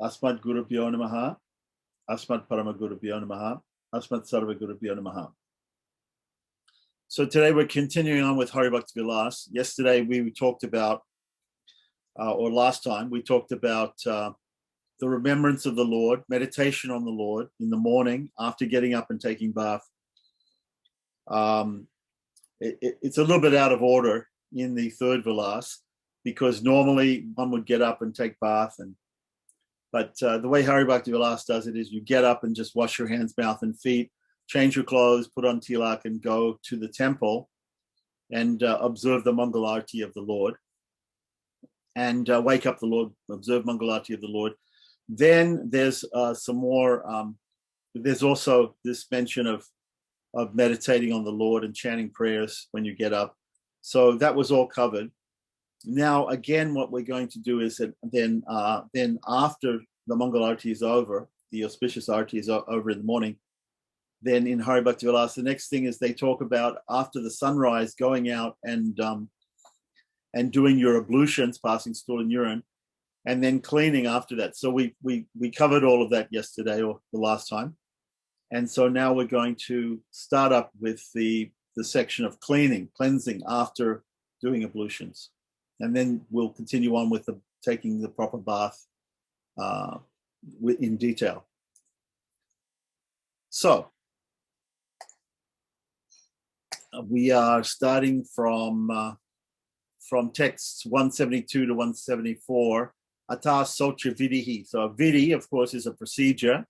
Asmat Gurubhyo Namaha, Asmat Paramagurubhyo Namaha, Asmat Sarvagurubhyo Namaha. So today we're continuing on with Hari Bhakti Vilasa. Yesterday we talked about, or last time, we talked about the remembrance of the Lord, meditation on the Lord in the morning after getting up and taking bath. It's a little bit out of order in the third Vilasa because normally one would get up and take bath, but the way Hari Bhakti Vilasa does it is you get up and just wash your hands, mouth, and feet, change your clothes, put on tilak, and go to the temple and observe the Mangalarti of the Lord and wake up the Lord, observe Mangalarti of the Lord. Then there's some more, there's also this mention of meditating on the Lord and chanting prayers when you get up. So that was all covered. Now, again, what we're going to do is that then after the Mangalarti is over, the auspicious arti is over in the morning, then in Hari Bhakti Vilasa, the next thing is they talk about after the sunrise, going out and doing your ablutions, passing stool and urine, and then cleaning after that. So we covered all of that yesterday or the last time. And so now we're going to start up with the section of cleansing after doing ablutions. And then we'll continue on with taking the proper bath in detail. So we are starting from texts 172 to 174. Atā socha vidihi. So a vidi, of course, is a procedure.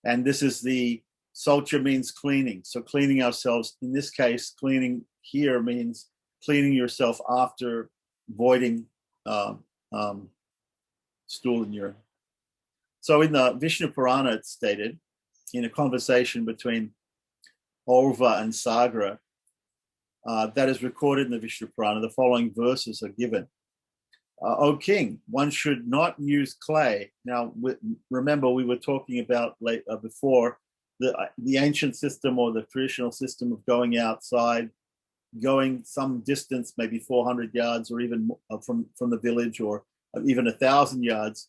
And this is socha means cleaning. So cleaning ourselves, in this case, cleaning here means cleaning yourself after voiding stool and urine. So in the Vishnu Purana, it's stated in a conversation between Orva and Sagra that is recorded in the Vishnu Purana. The following verses are given. O king, one should not use clay. Now, remember, we were talking about before the ancient system or the traditional system of going outside, going some distance, maybe 400 yards or even from the village, or even 1,000 yards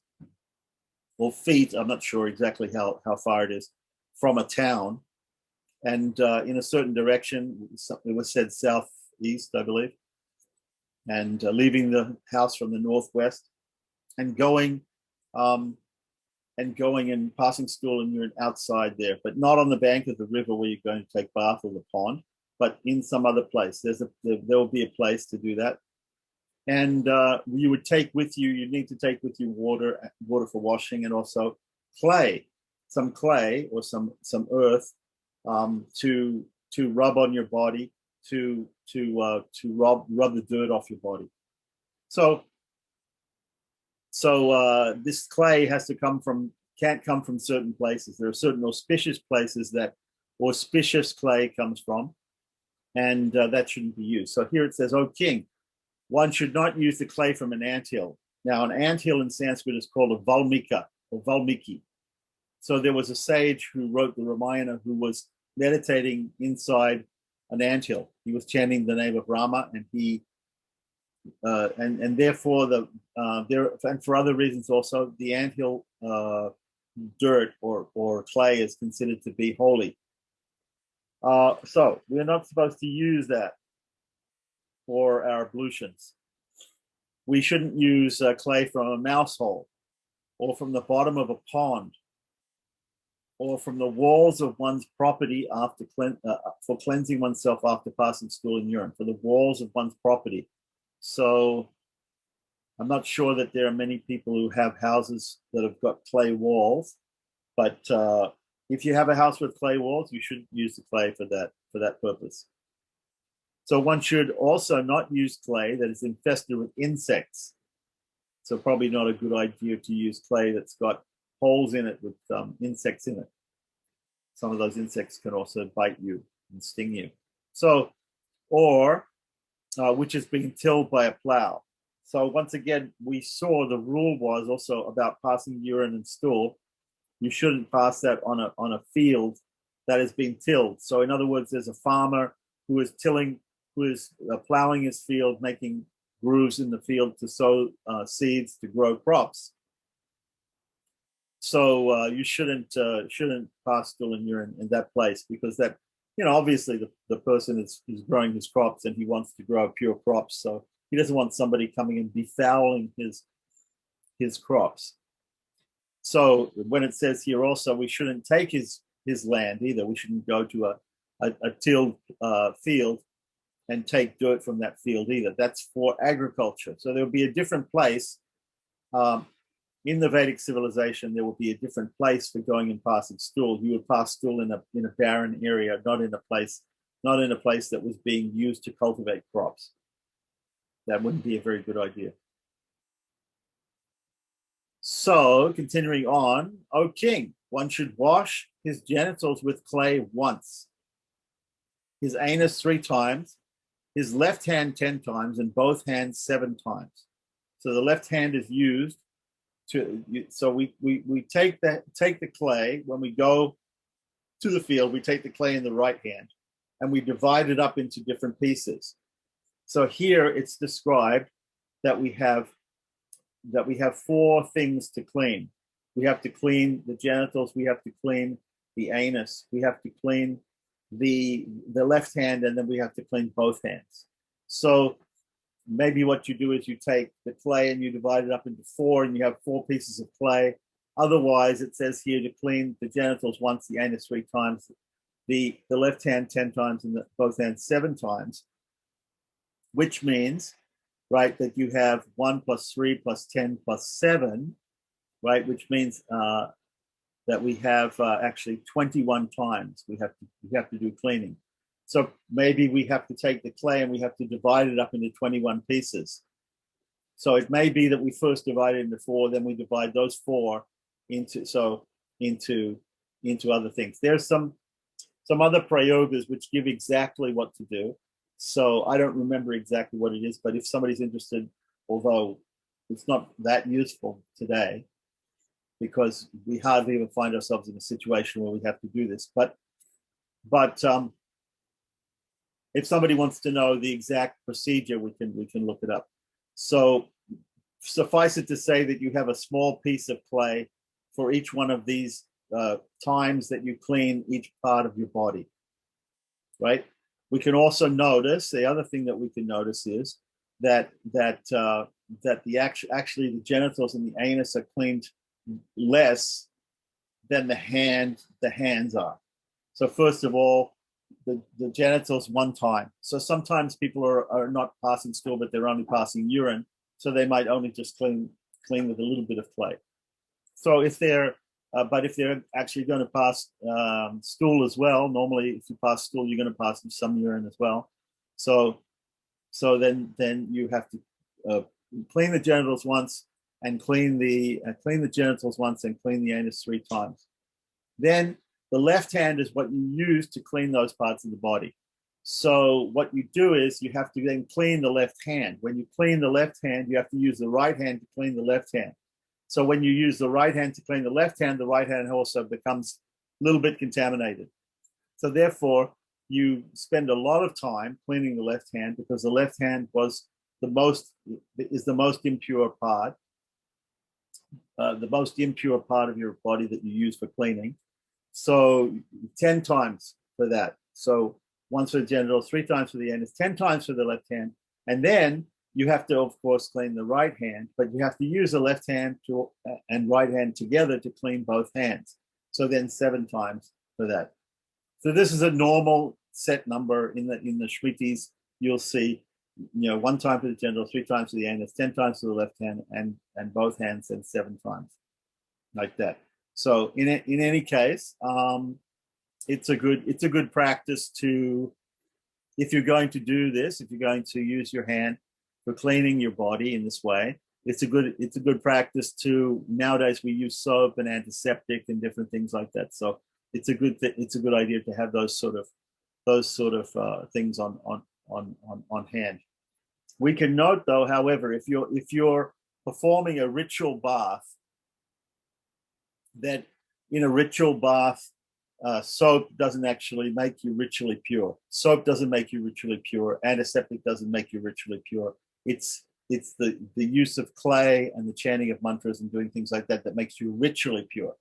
or feet. I'm not sure exactly how far it is from a town. And in a certain direction, it was said southeast, I believe, and leaving the house from the northwest and going and passing stool and urine outside there, but not on the bank of the river where you're going to take bath or the pond, but in some other place. There will be a place to do that. And you would you need to take with you water for washing, and also some clay or some earth to rub on your body, to rub the dirt off your body. So this clay can't come from certain places. There are certain auspicious places that auspicious clay comes from, and that shouldn't be used. So here it says, O king, one should not use the clay from an anthill. Now, an anthill in Sanskrit is called a Valmika or Valmiki. So there was a sage who wrote the Ramayana who was meditating inside an anthill. He was chanting the name of Rama, and and therefore and for other reasons also, the anthill dirt or clay is considered to be holy. So we're not supposed to use that for our ablutions. We shouldn't use clay from a mouse hole, or from the bottom of a pond, or from the walls of one's property for cleansing oneself after passing stool and urine, for the walls of one's property. So I'm not sure that there are many people who have houses that have got clay walls, but if you have a house with clay walls, you shouldn't use the clay for that purpose. So one should also not use clay that is infested with insects. So probably not a good idea to use clay that's got holes in it with insects in it. Some of those insects can also bite you and sting you. So, or which is being tilled by a plow. So once again, we saw the rule was also about passing urine and stool. You shouldn't pass that on a field that is being tilled. So in other words, there's a farmer who is plowing his field, making grooves in the field to sow seeds to grow crops. you shouldn't pass stool and urine in that place, because that, obviously the person is growing his crops and he wants to grow pure crops, so he doesn't want somebody coming and befouling his crops. So when it says here also, we shouldn't take his land either. We shouldn't go to a tilled field and take dirt from that field either. That's for agriculture. So there'll be a different place. In the Vedic civilization, there will be a different place for going and passing stool. You would pass stool in a barren area, not in a place that was being used to cultivate crops. That wouldn't be a very good idea. So, continuing on, O king, one should wash his genitals with clay once, his anus 3 times, his left hand 10 times, and both hands 7 times. So the left hand is used so we take the clay when we go to the field. We take the clay in the right hand and we divide it up into different pieces. So here it's described that we have 4 things to clean. We have to clean the genitals, we have to clean the anus, we have to clean the left hand, and then we have to clean both hands. So maybe what you do is you take the clay and you divide it up into 4, and you have 4 pieces of clay. Otherwise, it says here to clean the genitals once, the anus 3 times, the left hand 10 times, and both hands 7 times, which means, right, that you have 1 plus 3 plus 10 plus 7, right, which means that we have actually 21 times we have to do cleaning. So maybe we have to take the clay and we have to divide it up into 21 pieces. So it may be that we first divide it into 4, then we divide those 4 into other things. There's some other prayogas which give exactly what to do. So I don't remember exactly what it is, but if somebody's interested, although it's not that useful today, because we hardly ever find ourselves in a situation where we have to do this. But if somebody wants to know the exact procedure, we can look it up. So suffice it to say that you have a small piece of clay for each one of these times that you clean each part of your body, right? We can also notice, the other thing that we can notice is that actually the genitals and the anus are cleaned less than the hands are. So first of all, the genitals 1 time. So sometimes people are not passing stool, but they're only passing urine. So they might only just clean with a little bit of clay. So if they're actually going to pass stool as well, normally if you pass stool, you're going to pass some urine as well. So then you have to clean the genitals once and clean the genitals once and clean the anus 3 times. Then the left hand is what you use to clean those parts of the body. So what you do is you have to then clean the left hand. When you clean the left hand, you have to use the right hand to clean the left hand. So when you use the right hand to clean the right hand also becomes a little bit contaminated. So therefore, you spend a lot of time cleaning the left hand, because the left hand is the most impure part, the most impure part of your body that you use for cleaning. So 10 times for that. So once for the genitals, 3 times for the anus, 10 times for the left hand. And then you have to, of course, clean the right hand, but you have to use the left hand and right hand together to clean both hands. So then 7 times for that. So this is a normal set number in the Shritis. You'll see, 1 time for the genitals, 3 times for the anus, 10 times for the left hand, and both hands, and 7 times, like that. So in any case, it's a good practice to, if you're going to do this, if you're going to use your hand for cleaning your body in this way, it's a good practice to. Nowadays we use soap and antiseptic and different things like that. So it's a good idea to have those sort of things on hand. We can note, though, however, if you're performing a ritual bath, that in a ritual bath, soap doesn't actually make you ritually pure. Soap doesn't make you ritually pure. Antiseptic doesn't make you ritually pure. It's it's the use of clay and the chanting of mantras and doing things like that that makes you ritually pure.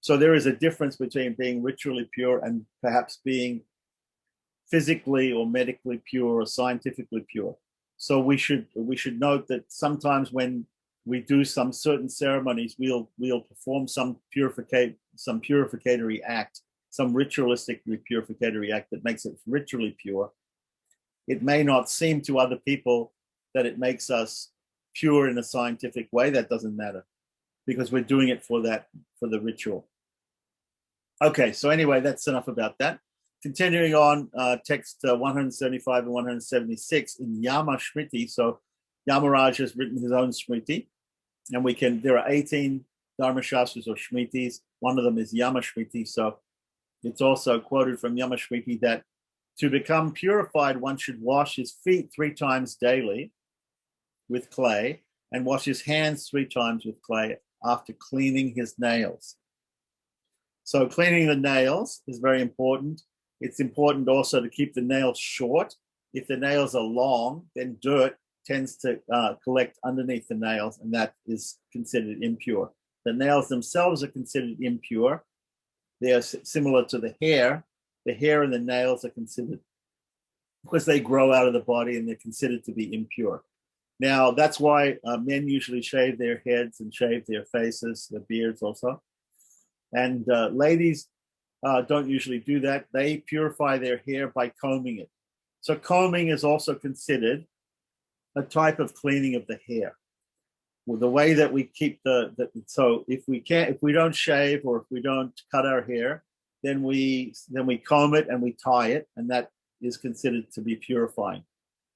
So there is a difference between being ritually pure and perhaps being physically or medically pure or scientifically pure. So we should note that sometimes when we do some certain ceremonies, we'll perform some purificatory act, some ritualistic purificatory act that makes it ritually pure. It may not seem to other people that it makes us pure in a scientific way. That doesn't matter because we're doing it for the ritual. Okay, so anyway, that's enough about that. Continuing on, text 175 and 176 in Yama Smriti. So Yamaraj has written his own Smriti, and there are 18 Dharma Shastras or Smritis. One of them is Yama Smriti. So it's also quoted from Yama Smriti that to become purified, one should wash his feet 3 times daily with clay and wash his hands 3 times with clay after cleaning his nails. So cleaning the nails is very important. It's important also to keep the nails short. If the nails are long, then dirt tends to collect underneath the nails, and that is considered impure. The nails themselves are considered impure. They are similar to the hair. The hair and the nails are considered, because they grow out of the body, and they're considered to be impure. Now, that's why men usually shave their heads and shave their faces, their beards also. And ladies don't usually do that. They purify their hair by combing it. So combing is also considered a type of cleaning of the hair. Well, the way that we keep so if we don't shave or if we don't cut our hair, then we comb it and we tie it, and that is considered to be purifying,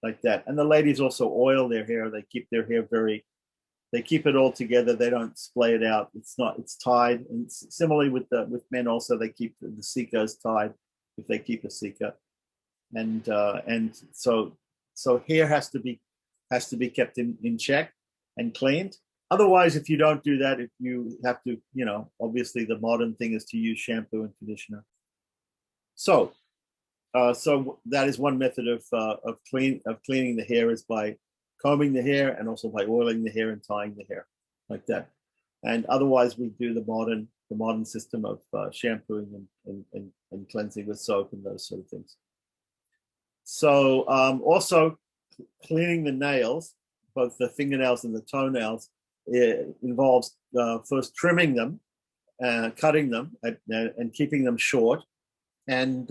like that. And the ladies also oil their hair. They keep their hair they keep it all together. They don't splay it out. It's tied. And similarly with men also, they keep the sikas tied if they keep a sika. And so hair has to be kept in check and cleaned. Otherwise, if you don't do that, if you have to, obviously the modern thing is to use shampoo and conditioner. So that is one method of cleaning the hair, is by combing the hair and also by oiling the hair and tying the hair, like that. And otherwise, we do the modern system of shampooing and cleansing with soap and those sort of things. So also cleaning the nails, both the fingernails and the toenails, involves first trimming them, cutting them, and keeping them short. And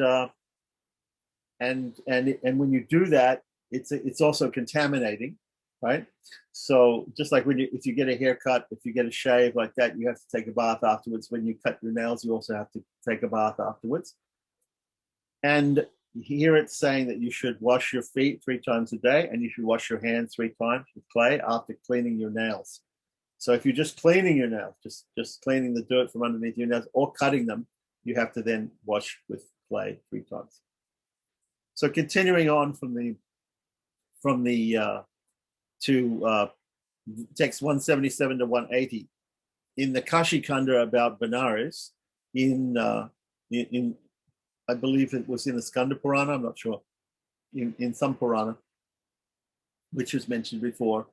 when you do that, it's also contaminating, right? So just like if you get a haircut, if you get a shave like that, you have to take a bath afterwards. When you cut your nails, you also have to take a bath afterwards. And here it's saying that you should wash your feet 3 times a day, and you should wash your hands 3 times with clay after cleaning your nails. So if you're just cleaning your nails, just cleaning the dirt from underneath your nails or cutting them, you have to then wash with clay 3 times. So continuing on from the to text 177 to 180 in the Kashi Khanda about Benares, in I believe it was in the Skanda Purana, I'm not sure, in some Purana, which was mentioned before.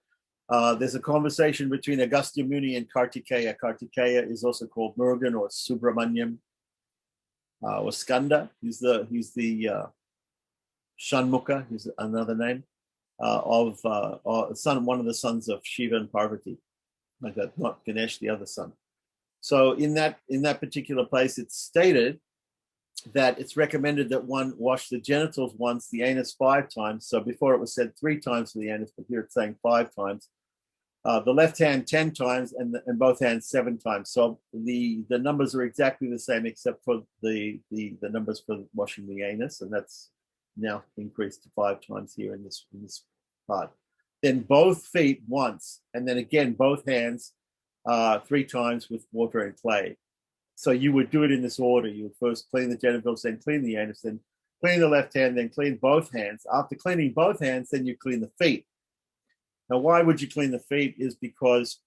There's a conversation between Agastya Muni and Kartikeya. Kartikeya is also called Murugan or Subramanyam or Skanda. He's the Shanmukha, he's another name, one of the sons of Shiva and Parvati, like that, not Ganesh, the other son. So in that particular place, it's stated that it's recommended that one wash the genitals once, the anus 5 times. So before it was said 3 times for the anus, but here it's saying 5 times. The left hand 10 times and both hands 7 times. So the numbers are exactly the same except for the numbers for washing the anus, and that's now increased to 5 times here in this part. Then both feet once, and then again both hands 3 times with water and clay. So you would do it in this order. You would first clean the genitals, then clean the anus, then clean the left hand, then clean both hands. After cleaning both hands, then you clean the feet. Now, why would you clean the feet? Is because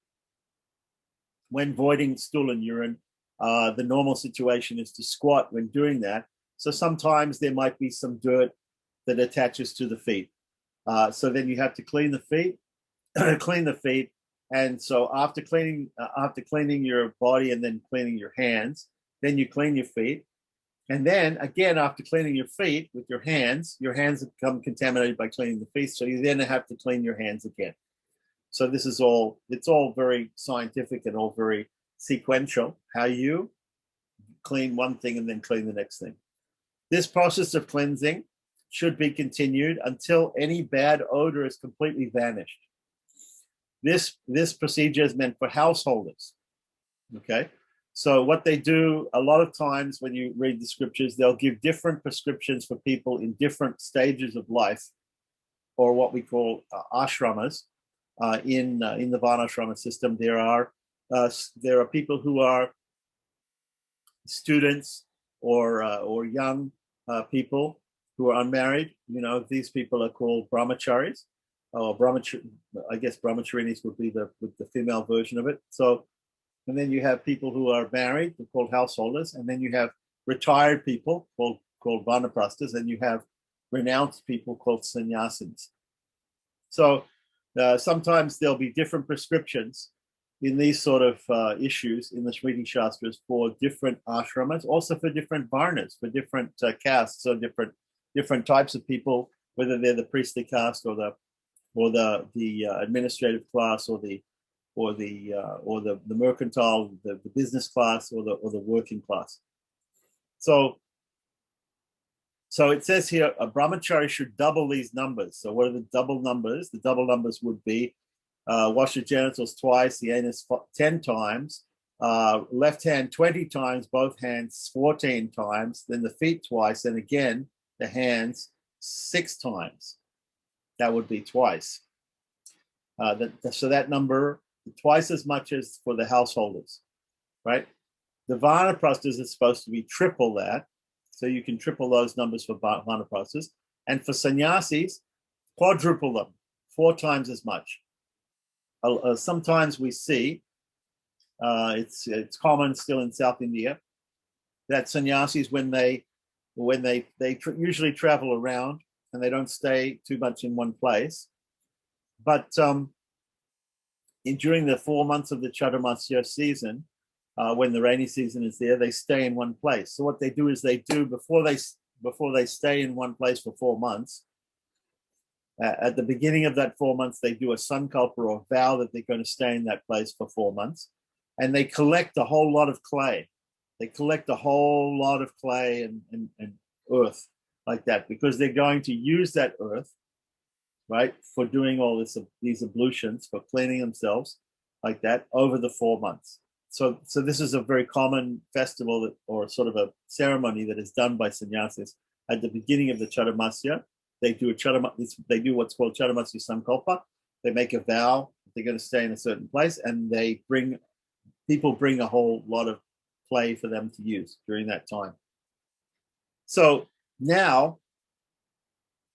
when voiding stool and urine, the normal situation is to squat when doing that. So sometimes there might be some dirt that attaches to the feet. So then you have to clean the feet, clean the feet. And so after cleaning your body and then cleaning your hands, then you clean your feet. And then again, after cleaning your feet with your hands become contaminated by cleaning the feet. So you then have to clean your hands again. So it's all very scientific and all very sequential, how you clean one thing and then clean the next thing. This process of cleansing should be continued until any bad odor is completely vanished. This procedure is meant for householders. Okay. So what they do a lot of times when you read the scriptures, they'll give different prescriptions for people in different stages of life, or what we call ashramas. In the Varnashrama system, there are people who are students or young people who are unmarried. These people are called brahmacharis. I guess brahmacharinis would be the female version of it. So, and then you have people who are married, they're called householders, and then you have retired people called vanaprasthas, and you have renounced people called sannyasis. So sometimes there'll be different prescriptions in these sort of issues in the Smriti Shastras for different ashramas, also for different varnas, for different castes, so different types of people, whether they're the priestly caste or the administrative class or the mercantile, the business class or the working class. So it says here, a brahmachari should double these numbers. So what are the double numbers? The double numbers would be wash your genitals twice, the anus 10 times, left hand 20 times, both hands 14 times, then the feet twice, and again, the hands 6 times. That would be twice. So that number, twice as much as for the householders, right? The vanaprasthas is supposed to be triple that. So you can triple those numbers for vanaprasthas. And for sannyasis, quadruple them, 4 times as much. Sometimes we see, it's common still in South India, that sannyasis, when they usually travel around and they don't stay too much in one place, but during the 4 months of the Chaturmasya season, when the rainy season is there, they stay in one place. So what they do is before they stay in one place for 4 months, at the beginning of that 4 months, they do a sankalpa or vow that they're going to stay in that place for 4 months. And they collect a whole lot of clay. They collect a whole lot of clay and earth like that, because they're going to use that earth, right, for doing all these ablutions, for cleaning themselves like that over the 4 months. So this is a very common festival or sort of a ceremony that is done by sannyasis at the beginning of the Chaturmasya. They do what's called Chaturmasya Sankalpa. They make a vow that they're going to stay in a certain place, and people bring a whole lot of clay for them to use during that time. So now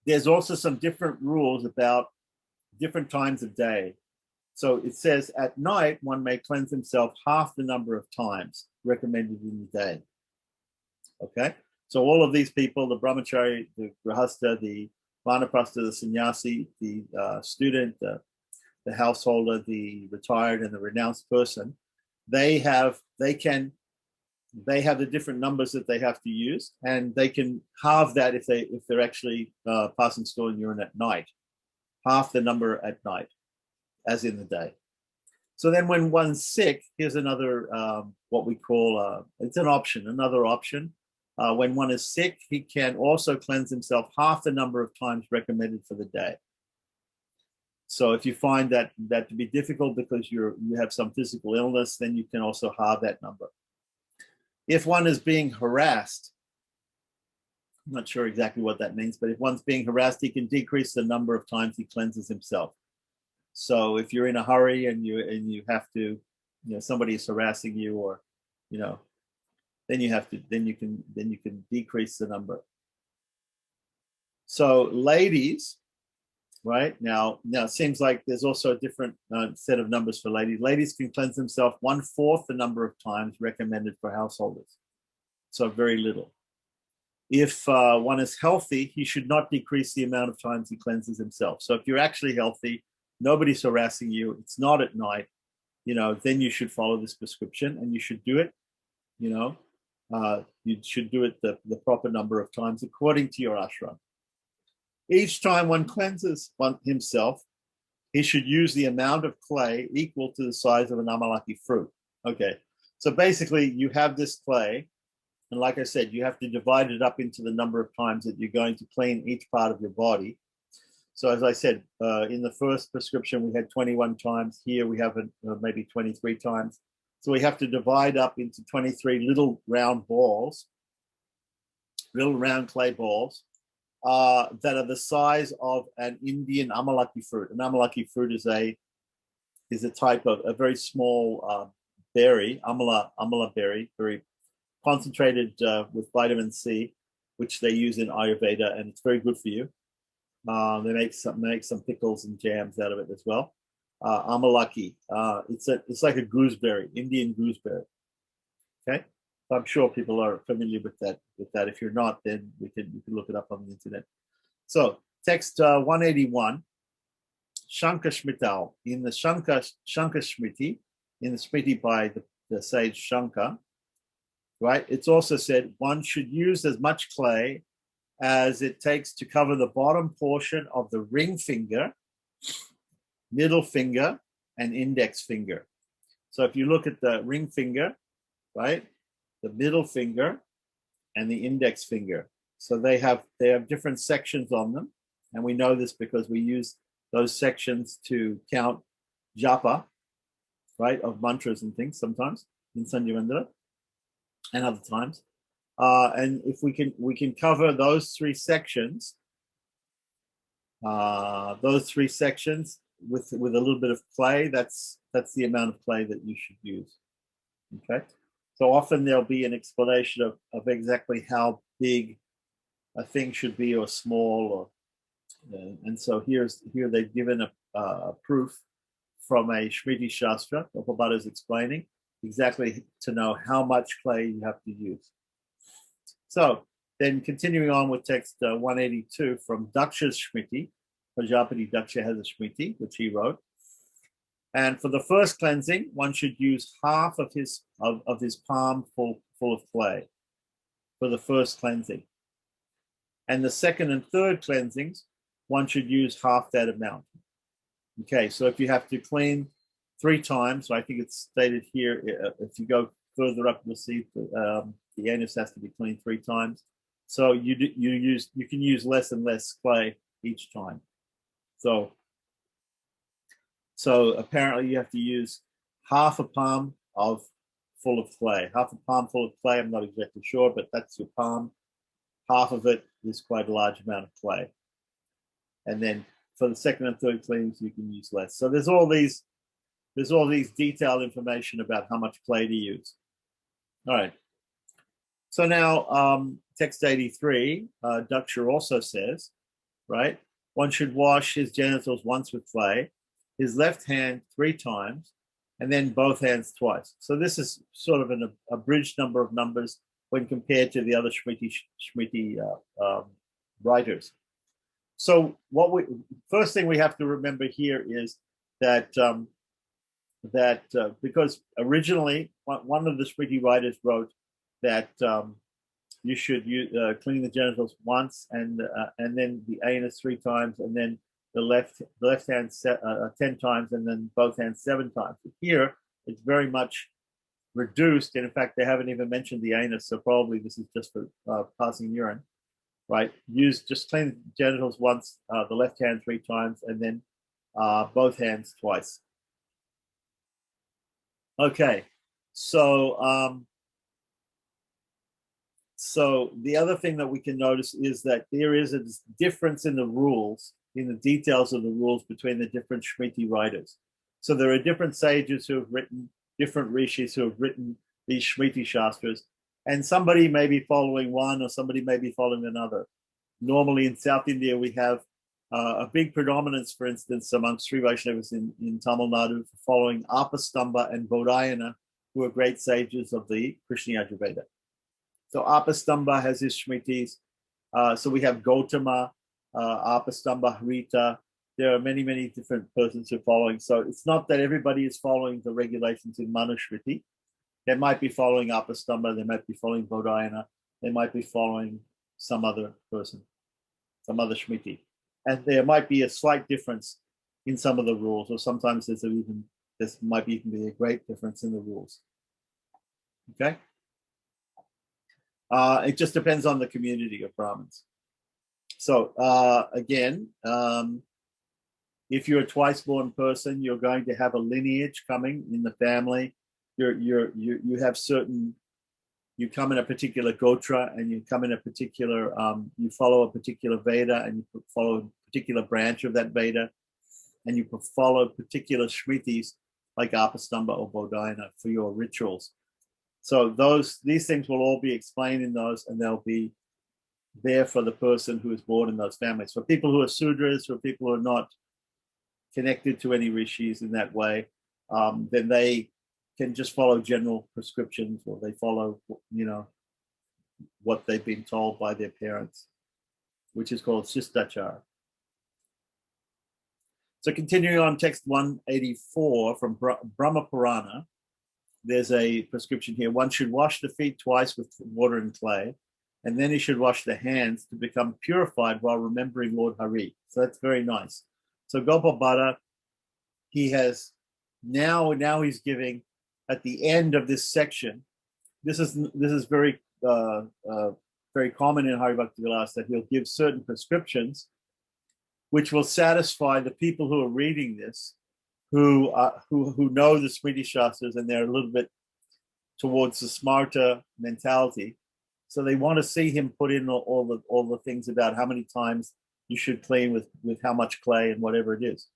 there's also some different rules about different times of day. So it says at night, one may cleanse himself half the number of times recommended in the day. Okay? So all of these people, the brahmachari, the grihastha, the vanaprastha, the sannyasi, the student, the householder, the retired, and the renounced person, they have the different numbers that they have to use, and they can halve that if they're actually passing stool and urine at night, half the number at night, as in the day. So then when one's sick, here's another, what we call, it's another option. When one is sick, he can also cleanse himself half the number of times recommended for the day. So if you find that to be difficult because you have some physical illness, then you can also halve that number. If one is being harassed, I'm not sure exactly what that means, but if one's being harassed, he can decrease the number of times he cleanses himself. So if you're in a hurry and you have to, somebody is harassing you, or, then you can decrease the number. So ladies, right now it seems like there's also a different set of numbers for ladies. Ladies can cleanse themselves 1/4 the number of times recommended for householders. So very little. If one is healthy, he should not decrease the amount of times he cleanses himself. So if you're actually healthy, nobody's harassing you, it's not at night, then you should follow this prescription and you should do it, you should do it the proper number of times according to your ashram. Each time one cleanses himself, he should use the amount of clay equal to the size of an amalaki fruit. Okay, so basically you have this clay, and like I said, you have to divide it up into the number of times that you're going to clean each part of your body. So as I said, in the first prescription, we had 21 times. Here we have maybe 23 times. So we have to divide up into 23 little round balls, little round clay balls, that are the size of an Indian amalaki fruit. An amalaki fruit is a type of a very small berry, amala berry, very concentrated with vitamin C, which they use in Ayurveda, and it's very good for you. They make some pickles and jams out of it as well. Amalaki, it's like a gooseberry, Indian gooseberry. Okay, I'm sure people are familiar with that. If you're not, then you can look it up on the internet. So text 181, Shanka Shmital. In the Shanka Shmiti, in the Smriti by the sage Shanka, right? It's also said one should use as much clay as it takes to cover the bottom portion of the ring finger, middle finger, and index finger. So if you look at the ring finger, right, the middle finger and the index finger, so they have different sections on them, and we know this because we use those sections to count japa, right, of mantras and things sometimes in Sanjivandana and other times. And if we can cover those three sections with a little bit of clay, that's the amount of clay that you should use. Okay, so often there'll be an explanation of exactly how big a thing should be or small, and so here they've given a proof from a Shmiti Shastra. Prabhupada is explaining exactly to know how much clay you have to use. So then continuing on with text 182 from Daksha's Shmiti, Prajapati Daksha has a Shmiti, which he wrote. And for the first cleansing, one should use half of his palm full of clay for the first cleansing. And the second and third cleansings, one should use half that amount. Okay, so if you have to clean 3 times, so I think it's stated here, if you go further up, you'll see the anus has to be cleaned 3 times. So you can use less and less clay each time. So apparently you have to use half a palm full of clay. Half a palm full of clay, I'm not exactly sure, but that's your palm. Half of it is quite a large amount of clay. And then for the second and third cleanings, you can use less. So there's all these detailed information about how much clay to use. All right. So now text 83, Daksha also says, right, one should wash his genitals once with clay, his left hand 3 times, and then both hands twice. So this is sort of an abridged number of numbers when compared to the other Shmiti writers. So first thing we have to remember here is that because originally one of the Smriti writers wrote that you should clean the genitals once and then the anus 3 times, and then the left hand 10 times, and then both hands 7 times. But here it's very much reduced, and in fact they haven't even mentioned the anus, so probably this is just for passing urine, right? Just clean genitals once, the left hand 3 times, and then both hands twice. Okay, so the other thing that we can notice is that there is a difference in the rules, in the details of the rules between the different Shmiti writers. So there are different sages who have written, different rishis who have written these Shmiti Shastras, and somebody may be following one or somebody may be following another. Normally in South India, we have a big predominance, for instance, amongst Sri Vaishnavas in Tamil Nadu, following Apastamba and Bodhayana, who are great sages of the Krishna Yajurveda. So Apastamba has his Shmitis. So we have Gautama, Apastamba, Harita, there are many, many different persons who are following. So it's not that everybody is following the regulations in Manusmriti. They might be following Apastamba, they might be following Bodhayana, they might be following some other person, some other Shmiti. And there might be a slight difference in some of the rules, or sometimes there might even be a great difference in the rules. Okay? It just depends on the community of Brahmins. So again, if you're a twice born person, you're going to have a lineage coming in the family. You have certain, you come in a particular gotra, and you come in a particular, you follow a particular Veda, and you follow a particular branch of that Veda, and you follow particular Shmitis like Apastamba or Bodhayana for your rituals. So these things will all be explained in those, and they'll be there for the person who is born in those families. For people who are Sudras, for people who are not connected to any rishis in that way, then they can just follow general prescriptions, or they follow, what they've been told by their parents, which is called Shistachara. So continuing on, text 184 from Brahma Purana, there's a prescription here. One should wash the feet twice with water and clay, and then he should wash the hands to become purified while remembering Lord Hari. So that's very nice. So Gopal Bhatta, he has now he's giving at the end of this section. This is very very common in Hari Bhakti Vilasa, that he'll give certain prescriptions which will satisfy the people who are reading this, who know the Smriti Shastras, and they're a little bit towards the smarta mentality. So they want to see him put in all the things about how many times you should clean with how much clay and whatever it is,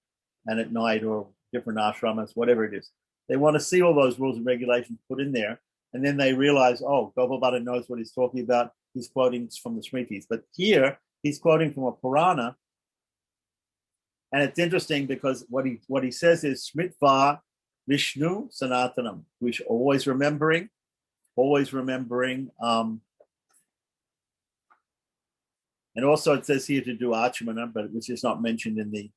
and at night, or different ashramas, whatever it is. They want to see all those rules and regulations put in there, and then they realize, oh, Gopal Bhatta knows what he's talking about. He's quoting from the Smritis. But here, he's quoting from a Purana. And it's interesting because what he says is Smritva Vishnu Sanatanam, which always remembering. And also it says here to do Achmana, but which is not mentioned in the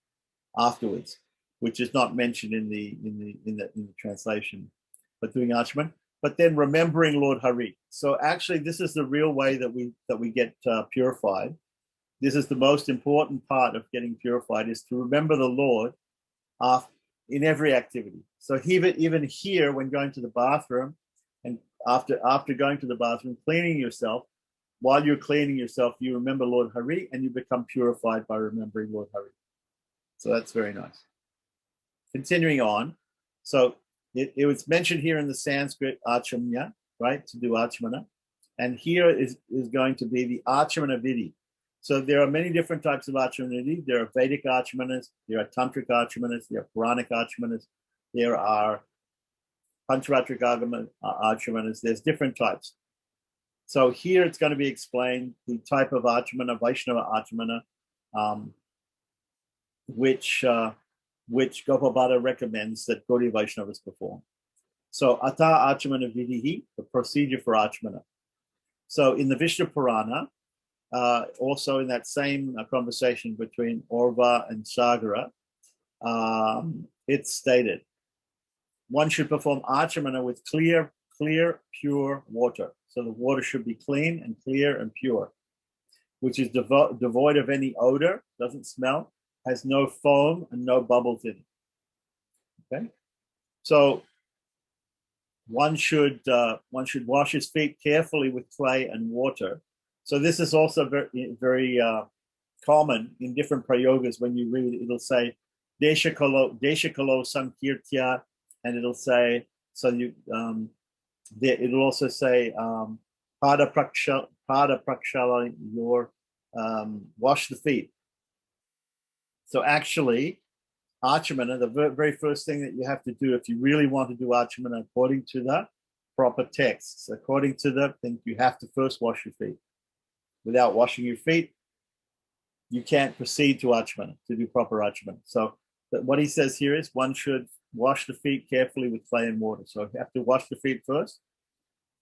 afterwards, which is not mentioned in the translation, but doing Achman. But then remembering Lord Hari. So actually, this is the real way that we get purified. This is the most important part of getting purified, is to remember the Lord in every activity. So even here, when going to the bathroom, and after going to the bathroom, cleaning yourself, while you're cleaning yourself, you remember Lord Hari, and you become purified by remembering Lord Hari. So that's very nice. Continuing on, so it was mentioned here in the Sanskrit Achamya, right, to do Achmana. And here is going to be the Achmana Vidhi. So there are many different types of Achmana Vidhi. There are Vedic Achmanas, there are Tantric Achmanas, there are Puranic Achmanas, there are Pancharatric Achmanas, there's different types. So here it's going to be explained the type of Achmana, Vaishnava Achmana, which Gopal Bhatta recommends that Gaudiya Vaishnavas perform. So Ata Achmana Vidhi, the procedure for Achmana. So in the Vishnu Purana, also in that same conversation between Orva and Sagara, it's stated, one should perform Achmana with clear, pure water. So the water should be clean and clear and pure, which is devoid of any odor, doesn't smell, has no foam and no bubbles in it. Okay, so one should wash his feet carefully with clay and water. So this is also very common in different prayogas. When you read, it'll say Deshakalo Sankirtya, and it'll say, so you it'll also say Pada Prakshala, your wash the feet. So actually, Achmana, the very first thing that you have to do if you really want to do Achmana according to the proper texts, according to the thing, you have to first wash your feet. Without washing your feet, you can't proceed to Achmana, to do proper Achmana. So what he says here is one should wash the feet carefully with clay and water. So you have to wash the feet first.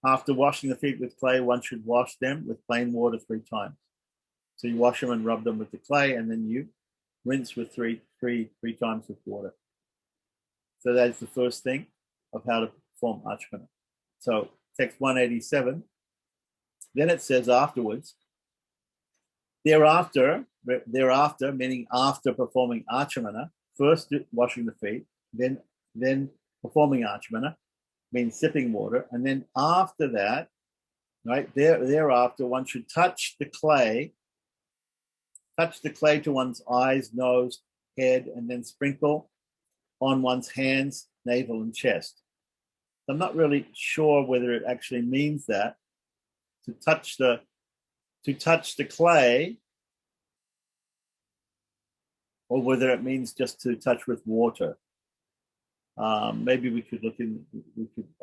After washing the feet with clay, one should wash them with plain water 3 times. So you wash them and rub them with the clay, and then you rinse with 3 three times with water. So that's the first thing of how to perform Achmana. So text 187. Then it says afterwards, thereafter, meaning after performing Achmana, first washing the feet, then performing Achmana, means sipping water, and then after that, right, thereafter, one should touch the clay to one's eyes, nose, head, and then sprinkle on one's hands, navel, and chest. I'm not really sure whether it actually means that to touch the clay, or whether it means just to touch with water. Maybe we could look in.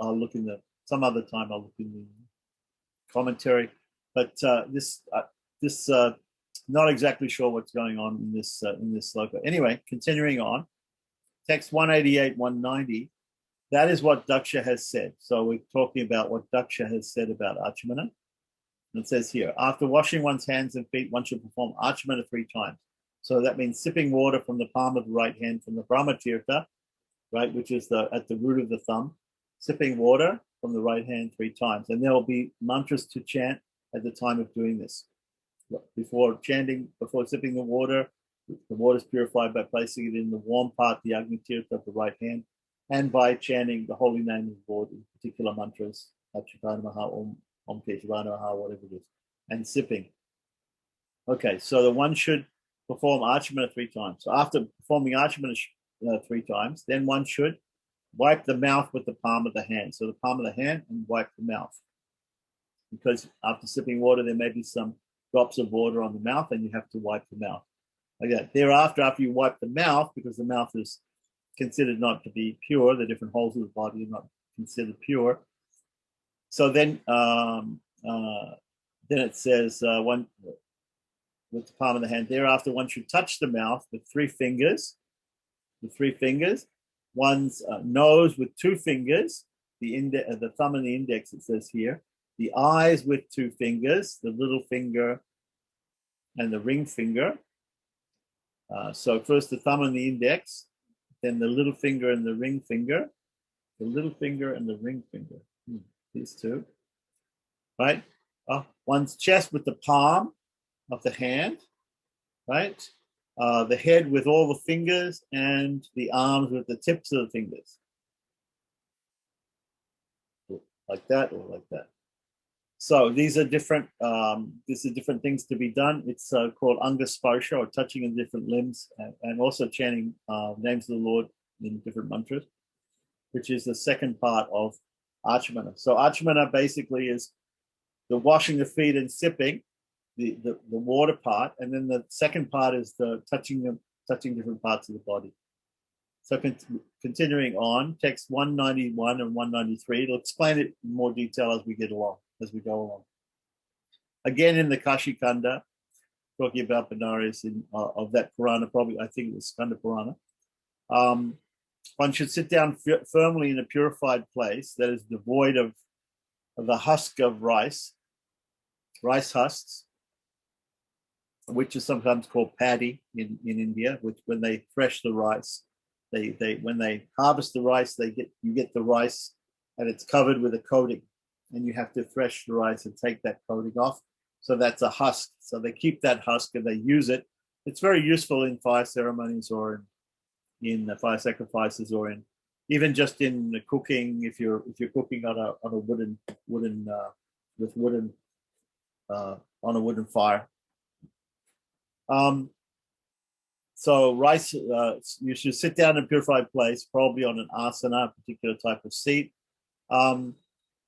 I'll look in some other time. I'll look in the commentary. But this not exactly sure what's going on in this sloka. Anyway, continuing on, text 188, 190. That is what Daksha has said. So we're talking about what Daksha has said about Achmana. And it says here, after washing one's hands and feet, one should perform Achmana 3 times. So that means sipping water from the palm of the right hand from the Brahmatirtha, right, which is at the root of the thumb, sipping water from the right hand 3 times. And there will be mantras to chant at the time of doing this. Before sipping the water is purified by placing it in the warm part, the Agnitirtha of the right hand, and by chanting the holy name of the Lord in particular mantras, Om Keshavana Maha, whatever it is, and sipping. Okay, so the one should perform Achmana 3 times. So after performing Achmana 3 times, then one should wipe the mouth with the palm of the hand. So the palm of the hand and wipe the mouth. Because after sipping water, there may be some drops of water on the mouth and you have to wipe the mouth. Okay. Thereafter, after you wipe the mouth, because the mouth is considered not to be pure, the different holes of the body are not considered pure. So then it says one with the palm of the hand. Thereafter, one should touch the mouth with 3 fingers. One's nose with 2 fingers, the thumb and the index, it says here. The eyes with 2 fingers, the little finger and the ring finger. So first the thumb and the index, then the little finger and the ring finger, the little finger and the ring finger. These 2, right? One's chest with the palm of the hand, right? The head with all the fingers and the arms with the tips of the fingers. Like that or like that. So these are different things to be done. It's called Angasparsha, or touching in different limbs, and also chanting names of the Lord in different mantras, which is the second part of Achmana. So Achmana basically is the washing the feet and sipping, the water part, and then the second part is the touching different parts of the body. So continuing on, text 191 and 193, it'll explain it in more detail as we go along. Again, in the Kashi Kanda, talking about Benares of that Purana, probably I think it was Skanda Purana. One should sit down firmly in a purified place that is devoid of the husk of rice husks, which is sometimes called paddy in India, which when they thresh the rice, when they harvest the rice, you get the rice and it's covered with a coating, and you have to thresh the rice and take that coating off. So that's a husk. So they keep that husk and they use it. It's very useful in fire ceremonies or in the fire sacrifices, or in even just in the cooking. If you're cooking on a wooden fire. So rice, you should sit down in a purified place, probably on an asana, a particular type of seat,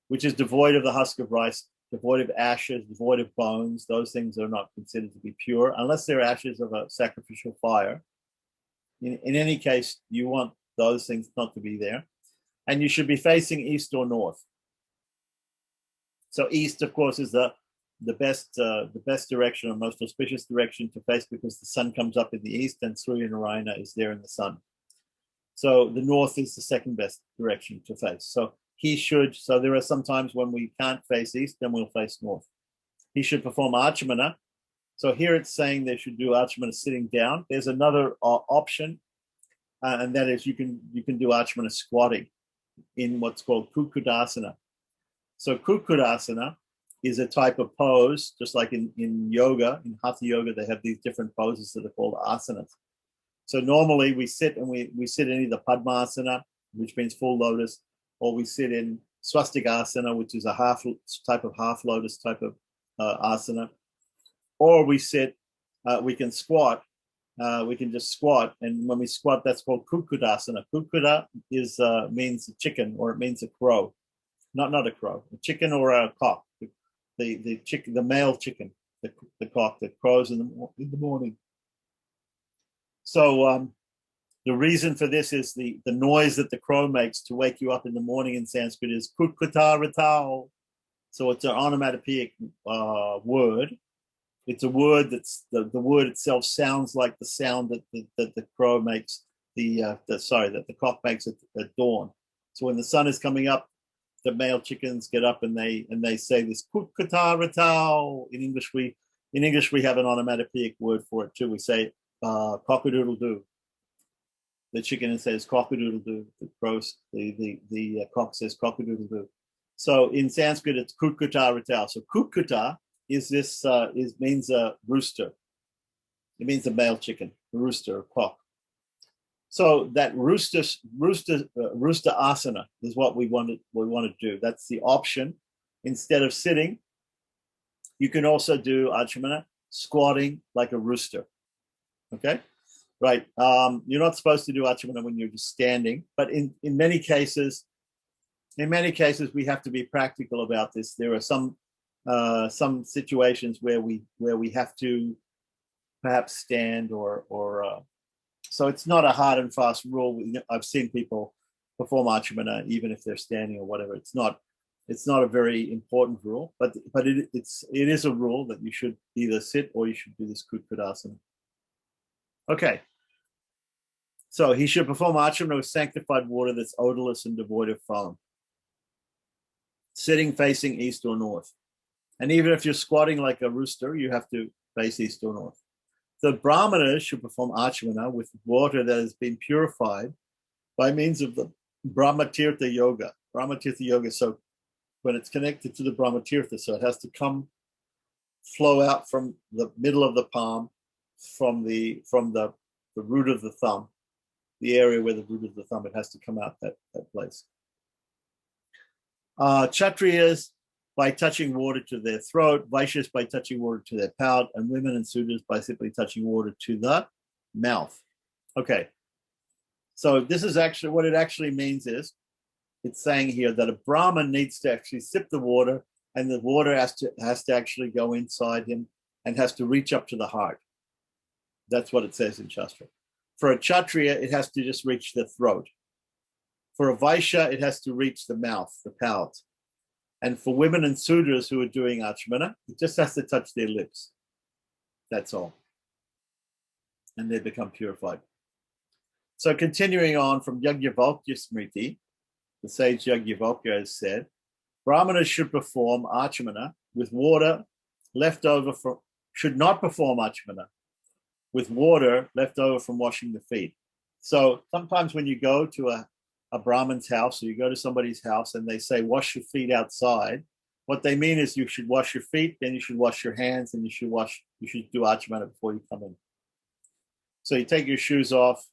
which is devoid of the husk of rice, devoid of ashes, devoid of bones. Those things are not considered to be pure unless they're ashes of a sacrificial fire. In any case, you want those things not to be there. And you should be facing east or north. So east, of course, is the best direction or most auspicious direction to face, because the sun comes up in the east and Surya Narayana is there in the sun. So the north is the second best direction to face. So there are some times when we can't face east, then we'll face north. He should perform Achmana. So here it's saying they should do Achmana sitting down. There's another option, and that is you can do Achmana squatting in what's called Kukudasana. So Kukudasana is a type of pose, just like in yoga, in Hatha yoga, they have these different poses that are called asanas. So normally we sit and we sit in either Padmasana, which means full lotus, or we sit in Swastikasana, which is a half lotus type of asana, or we sit, we can squat, we can just squat, and when we squat, that's called Kukudasana. Kukuda means a chicken, or it means a crow, not a crow, a chicken or a cock, the chicken, the male chicken, the cock that crows in the morning. So the reason for this is the noise that the crow makes to wake you up in the morning in Sanskrit is kukuta ratao. So it's an onomatopoeic word. It's a word that's the word itself sounds like the sound that the crow makes, that the cock makes at dawn. So when the sun is coming up, the male chickens get up and they say this kukuta ratao. In English we have an onomatopoeic word for it too. We say cock-a-doodle-doo. The chicken says cock-a-doodle-doo. The crow, the cock says cock-a-doodle-doo. So in Sanskrit, it's kukuta ratao. So kukuta means a rooster. It means a male chicken, a rooster, a cock. So that rooster asana is what we want to do. That's the option. Instead of sitting, you can also do Achmana squatting like a rooster. Okay, right. You're not supposed to do Achmana when you're just standing, but in many cases, we have to be practical about this. There are some situations where we have to perhaps stand or so it's not a hard and fast rule. I've seen people perform Achmana even if they're standing or whatever. It's not a very important rule, but it is a rule that you should either sit or you should do this Kukudasana. Okay. So he should perform Achmana with sanctified water that's odorless and devoid of foam, sitting facing east or north. And even if you're squatting like a rooster, you have to face east or north. The Brahmanas should perform Achmana with water that has been purified by means of the Brahmatirtha yoga. Brahmatirtha yoga, so when it's connected to the Brahmatirtha, so it has to flow out from the middle of the palm, from the root of the thumb, the area where the root of the thumb, it has to come out that place. Kshatriyas by touching water to their throat, Vaishyas by touching water to their palate, and women and Sudras by simply touching water to the mouth. Okay, so this is actually what it actually means is, it's saying here that a Brahmin needs to actually sip the water, and the water has to actually go inside him and has to reach up to the heart. That's what it says in Shastra. For a Kshatriya, it has to just reach the throat. For a Vaishya, it has to reach the mouth, the palate. And for women and Sudras who are doing Achmana, it just has to touch their lips. That's all. And they become purified. So continuing on from Yajnavalkya Smriti, the sage Yajnavalkya has said, Brahmanas should perform Achmana with water left over from, should not perform Achmana with water left over from washing the feet. So sometimes when you go to a Brahmin's house, or you go to somebody's house and they say, wash your feet outside, what they mean is you should wash your feet, then you should wash your hands, and you should do Achmana before you come in. So you take your shoes off,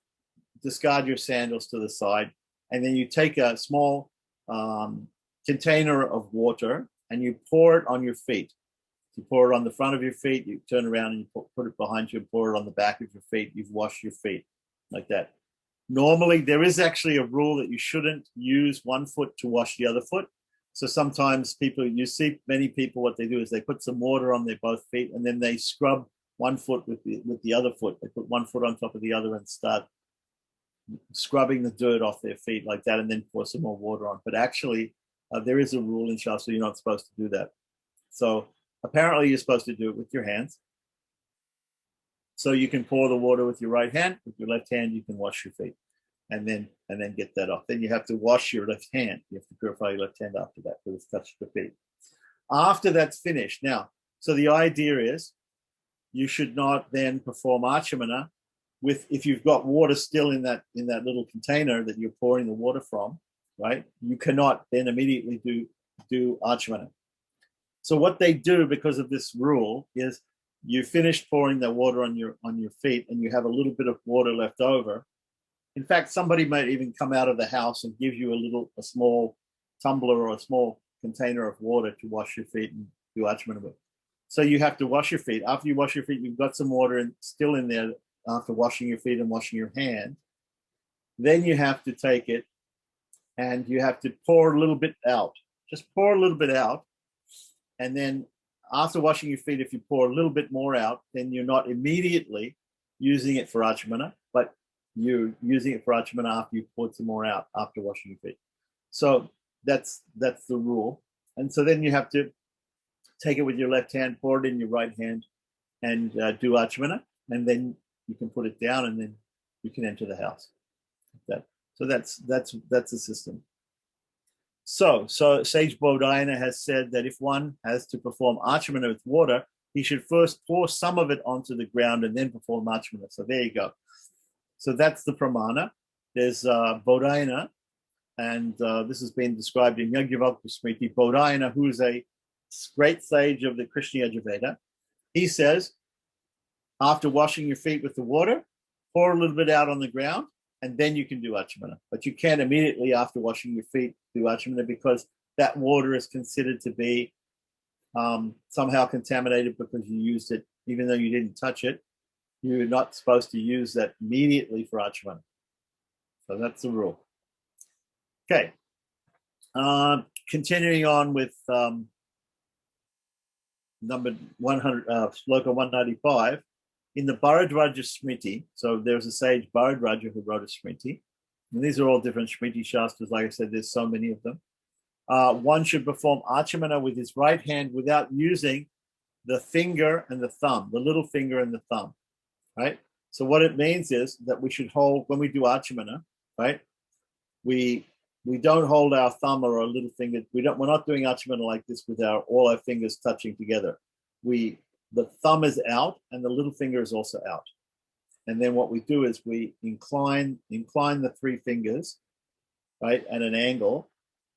discard your sandals to the side, and then you take a small container of water and you pour it on your feet. You pour it on the front of your feet, you turn around and you put it behind you and pour it on the back of your feet. You've washed your feet like that. Normally, there is actually a rule that you shouldn't use one foot to wash the other foot. So sometimes you see many people, what they do is they put some water on their both feet and then they scrub one foot with the other foot. They put one foot on top of the other and start scrubbing the dirt off their feet like that, and then pour some more water on. But actually, there is a rule in Shastra, you're not supposed to do that. So apparently you're supposed to do it with your hands. So you can pour the water with your right hand. With your left hand, you can wash your feet, and then get that off. Then you have to wash your left hand. You have to purify your left hand after that, because it's touched the feet. After that's finished, now, so the idea is you should not then perform Achamana with, if you've got water still in that little container that you're pouring the water from, right? You cannot then immediately do Achamana. So what they do because of this rule is you finish pouring the water on your feet and you have a little bit of water left over. In fact, somebody might even come out of the house and give you a small tumbler or a small container of water to wash your feet and do Achamana with. So you have to wash your feet. After you wash your feet, you've got some water still in there after washing your feet and washing your hand. Then you have to take it and you have to pour a little bit out. Just pour a little bit out. And then after washing your feet, if you pour a little bit more out, then you're not immediately using it for Achamana, but you're using it for Achamana after you've poured some more out after washing your feet. So that's the rule. And so then you have to take it with your left hand, pour it in your right hand, and do Achamana, and then you can put it down, and then you can enter the house. So that's the system. So Sage Bodhayana has said that if one has to perform Achamana with water, he should first pour some of it onto the ground and then perform Achamana. So there you go. So that's the pramana. There's Bodhayana, and this has been described in Yajnavalkya Smriti. Bodhayana, who is a great sage of the Krishna Yajurveda, he says, after washing your feet with the water, pour a little bit out on the ground, and then you can do Achamana. But you can't immediately after washing your feet do Achamana because that water is considered to be somehow contaminated because you used it, even though you didn't touch it. You're not supposed to use that immediately for Achamana. So that's the rule. Okay. Continuing on with number 100, sloka 195. In the Bharadwaja Smriti, so there's a sage Bharadwaja who wrote a Smriti, and these are all different Smriti Shastras. Like I said, there's so many of them. One should perform Achamana with his right hand without using the finger and the thumb, the little finger and the thumb, right? So what it means is that we should hold, when we do Achamana, right? We don't hold our thumb or our little finger. We're not doing Achamana like this with all our fingers touching together. The thumb is out and the little finger is also out. And then what we do is we incline the three fingers, right, at an angle,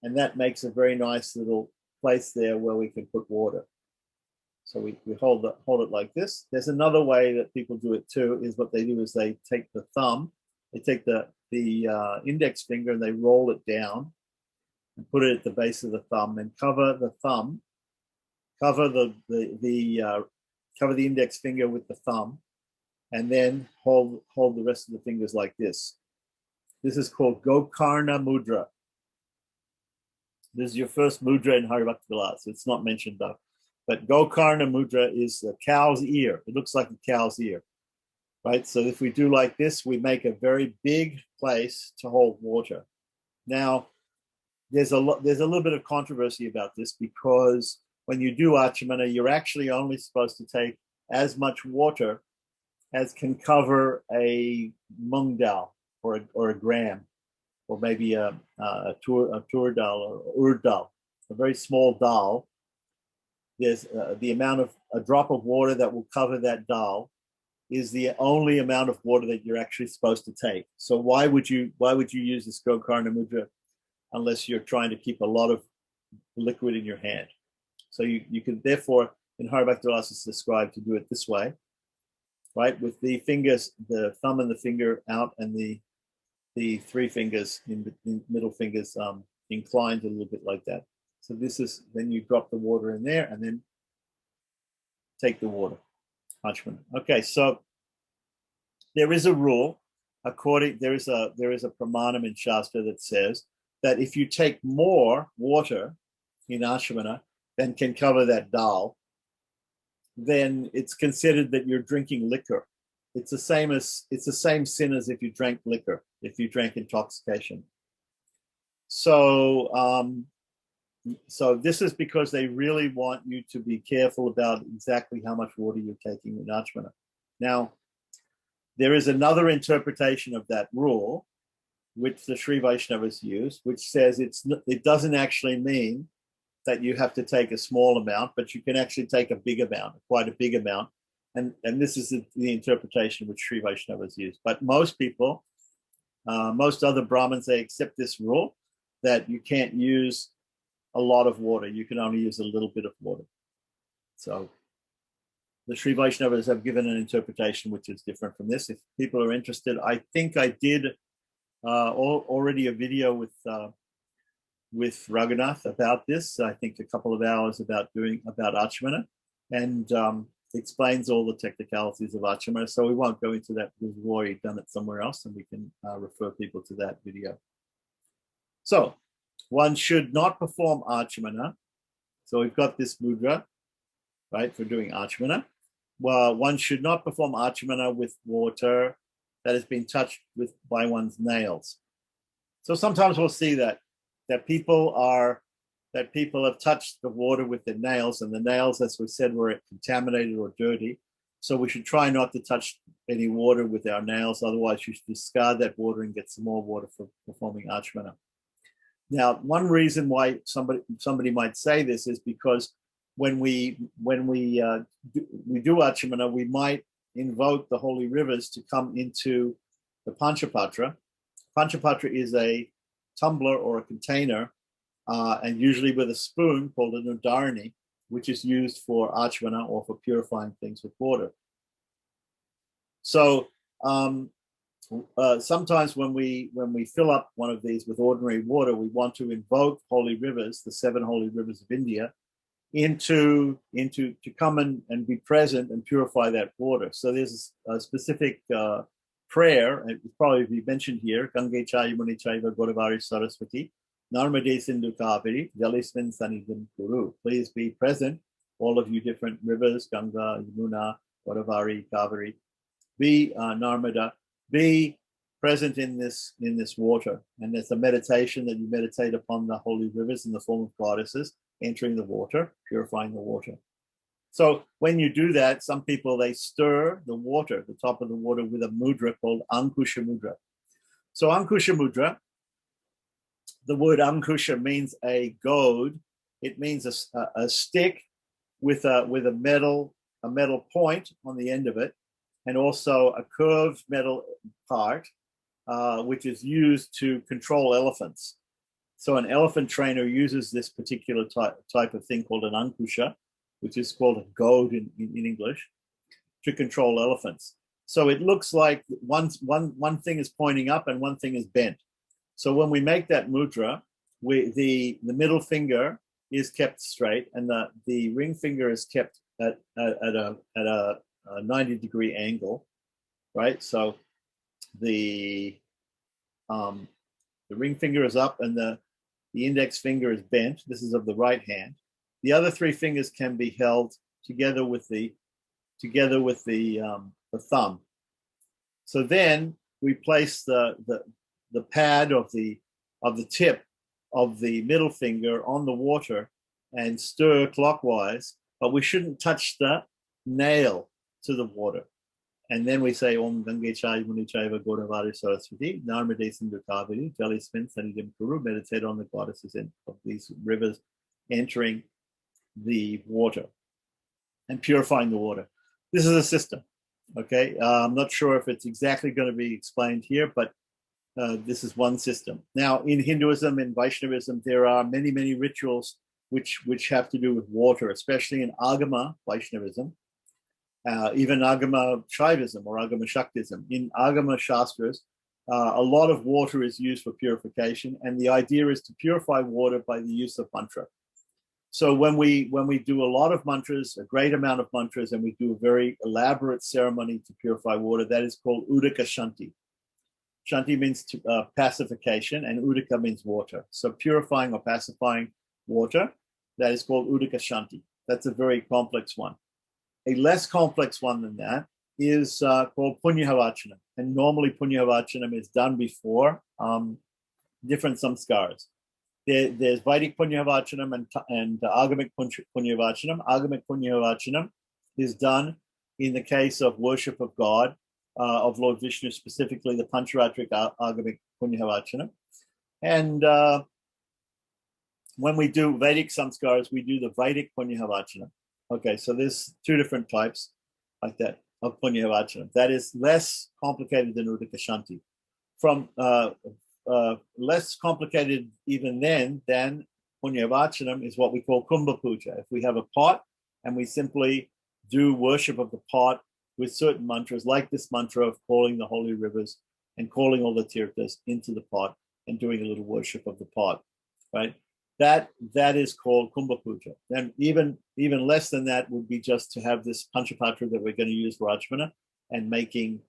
and that makes a very nice little place there where we can put water. So we hold it like this. There's another way that people do it too, is what they do is they take the thumb, they take the index finger and they roll it down and put it at the base of the thumb and cover the thumb, cover the index finger with the thumb, and then hold the rest of the fingers like this. This is called Gokarna Mudra. This is your first mudra in Haribhakti Vilasa. It's not mentioned though. But Gokarna Mudra is a cow's ear. It looks like a cow's ear, right? So if we do like this, we make a very big place to hold water. Now, there's a little bit of controversy about this because when you do Achamana, you're actually only supposed to take as much water as can cover a mung dal or a gram, or maybe a tur dal or urd dal, a very small dal. There's the amount of a drop of water that will cover that dal is the only amount of water that you're actually supposed to take. So why would you use this Gokarna Mudra unless you're trying to keep a lot of liquid in your hand? So you can therefore, in Haribhakti Vilasa, it's described to do it this way, right? With the fingers, the thumb and the finger out, and the three fingers in middle fingers inclined a little bit like that. So this is, then you drop the water in there and then take the water. Okay, so there is a rule. There is a pramanam in Shastra that says that if you take more water in Achamana than can cover that dal, then it's considered that you're drinking liquor. It's the same sin as if you drank liquor, if you drank intoxication. So this is because they really want you to be careful about exactly how much water you're taking in Achamana. Now, there is another interpretation of that rule, which the Sri Vaishnavas use, which says it doesn't actually mean that you have to take a small amount, but you can actually take a big amount, quite a big amount, And this is the interpretation which Sri Vaishnavas use. But most people, most other Brahmins, they accept this rule that you can't use a lot of water. You can only use a little bit of water. So the Sri Vaishnavas have given an interpretation which is different from this. If people are interested, I think I did already a video with Raghunath about this. I think a couple of hours about Achmana, and explains all the technicalities of Achmana. So we won't go into that because we've already done it somewhere else, and we can refer people to that video. So one should not perform Achmana. So we've got this mudra, right, for doing Achmana. Well, one should not perform Achmana with water that has been touched by one's nails. So sometimes we'll see that people have touched the water with their nails, and the nails, as we said, were contaminated or dirty. So we should try not to touch any water with our nails. Otherwise, you should discard that water and get some more water for performing Achmana. Now, one reason why somebody might say this is because when we do Achmana, we might invoke the holy rivers to come into the Panchapatra. Panchapatra is a tumbler or a container, and usually with a spoon called an udarani, which is used for Achmana or for purifying things with water. So sometimes when we fill up one of these with ordinary water, we want to invoke holy rivers, the 7 holy rivers of India, to come and be present and purify that water. So there's a specific prayer, and it will probably be mentioned here: Gange Chayamuni Chaiva Godavari Saraswati, Narmade Sindhu Kaveri, Jalismin Sanidham Kuru. Please be present, all of you different rivers, Ganga, Yamuna, Godavari, Kaveri, be Narmada, be present in this water. And it's a meditation that you meditate upon the holy rivers in the form of goddesses entering the water, purifying the water. So when you do that, some people, they stir the water, the top of the water, with a mudra called Ankusha Mudra. So Ankusha Mudra, the word Ankusha means a goad. It means a stick with a metal point on the end of it, and also a curved metal part, which is used to control elephants. So an elephant trainer uses this particular type of thing called an Ankusha, which is called a goad in English, to control elephants. So it looks like one thing is pointing up and one thing is bent. So when we make that mudra, the middle finger is kept straight, and the ring finger is kept at a 90-degree angle, right? So the ring finger is up and the index finger is bent. This is of the right hand. The other 3 fingers can be held together with the thumb. So then we place the pad of the tip of the middle finger on the water and stir clockwise, but we shouldn't touch the nail to the water. And then we say Om Gange Chayamuni Chaiva Godavari Saraswati, Narmade Sindhu Kaveri, Jalismin Sanidham Kuru. Meditate on the goddesses of these rivers entering the water and purifying the water. This is a system. Okay, I'm not sure if it's exactly going to be explained here, but this is one system. Now, in Hinduism and Vaishnavism, there are many, many rituals which have to do with water, especially in Agama Vaishnavism, even Agama Shaivism or Agama Shaktism. In Agama Shastras, a lot of water is used for purification, and the idea is to purify water by the use of mantra. So when we do a lot of mantras, a great amount of mantras, and we do a very elaborate ceremony to purify water, that is called Udaka Shanti. Shanti means pacification, and Udaka means water. So purifying or pacifying water, that is called Udaka Shanti. That's a very complex one. A less complex one than that is called Punyahavachanam. And normally Punyahavachanam is done before different samskars. There's Vedic Punyahavachanam and Agamic Punyahavachanam. Agamic Punyahavachanam is done in the case of worship of God, of Lord Vishnu, specifically the Pancharatric Agamic Punyahavachanam. And when we do Vedic samskars, we do the Vedic Punyahavachanam. Okay, so there's 2 different types. like that, of Punyavachanam. That is less complicated than Udika Shanti. From less complicated even then than Punyavachanam is what we call Kumbha Puja. If we have a pot and we simply do worship of the pot with certain mantras, like this mantra of calling the holy rivers and calling all the tirthas into the pot and doing a little worship of the pot, right? That is called Kumbha Puja. Then even less than that would be just to have this Panchapatra that we're going to use for Achmana and making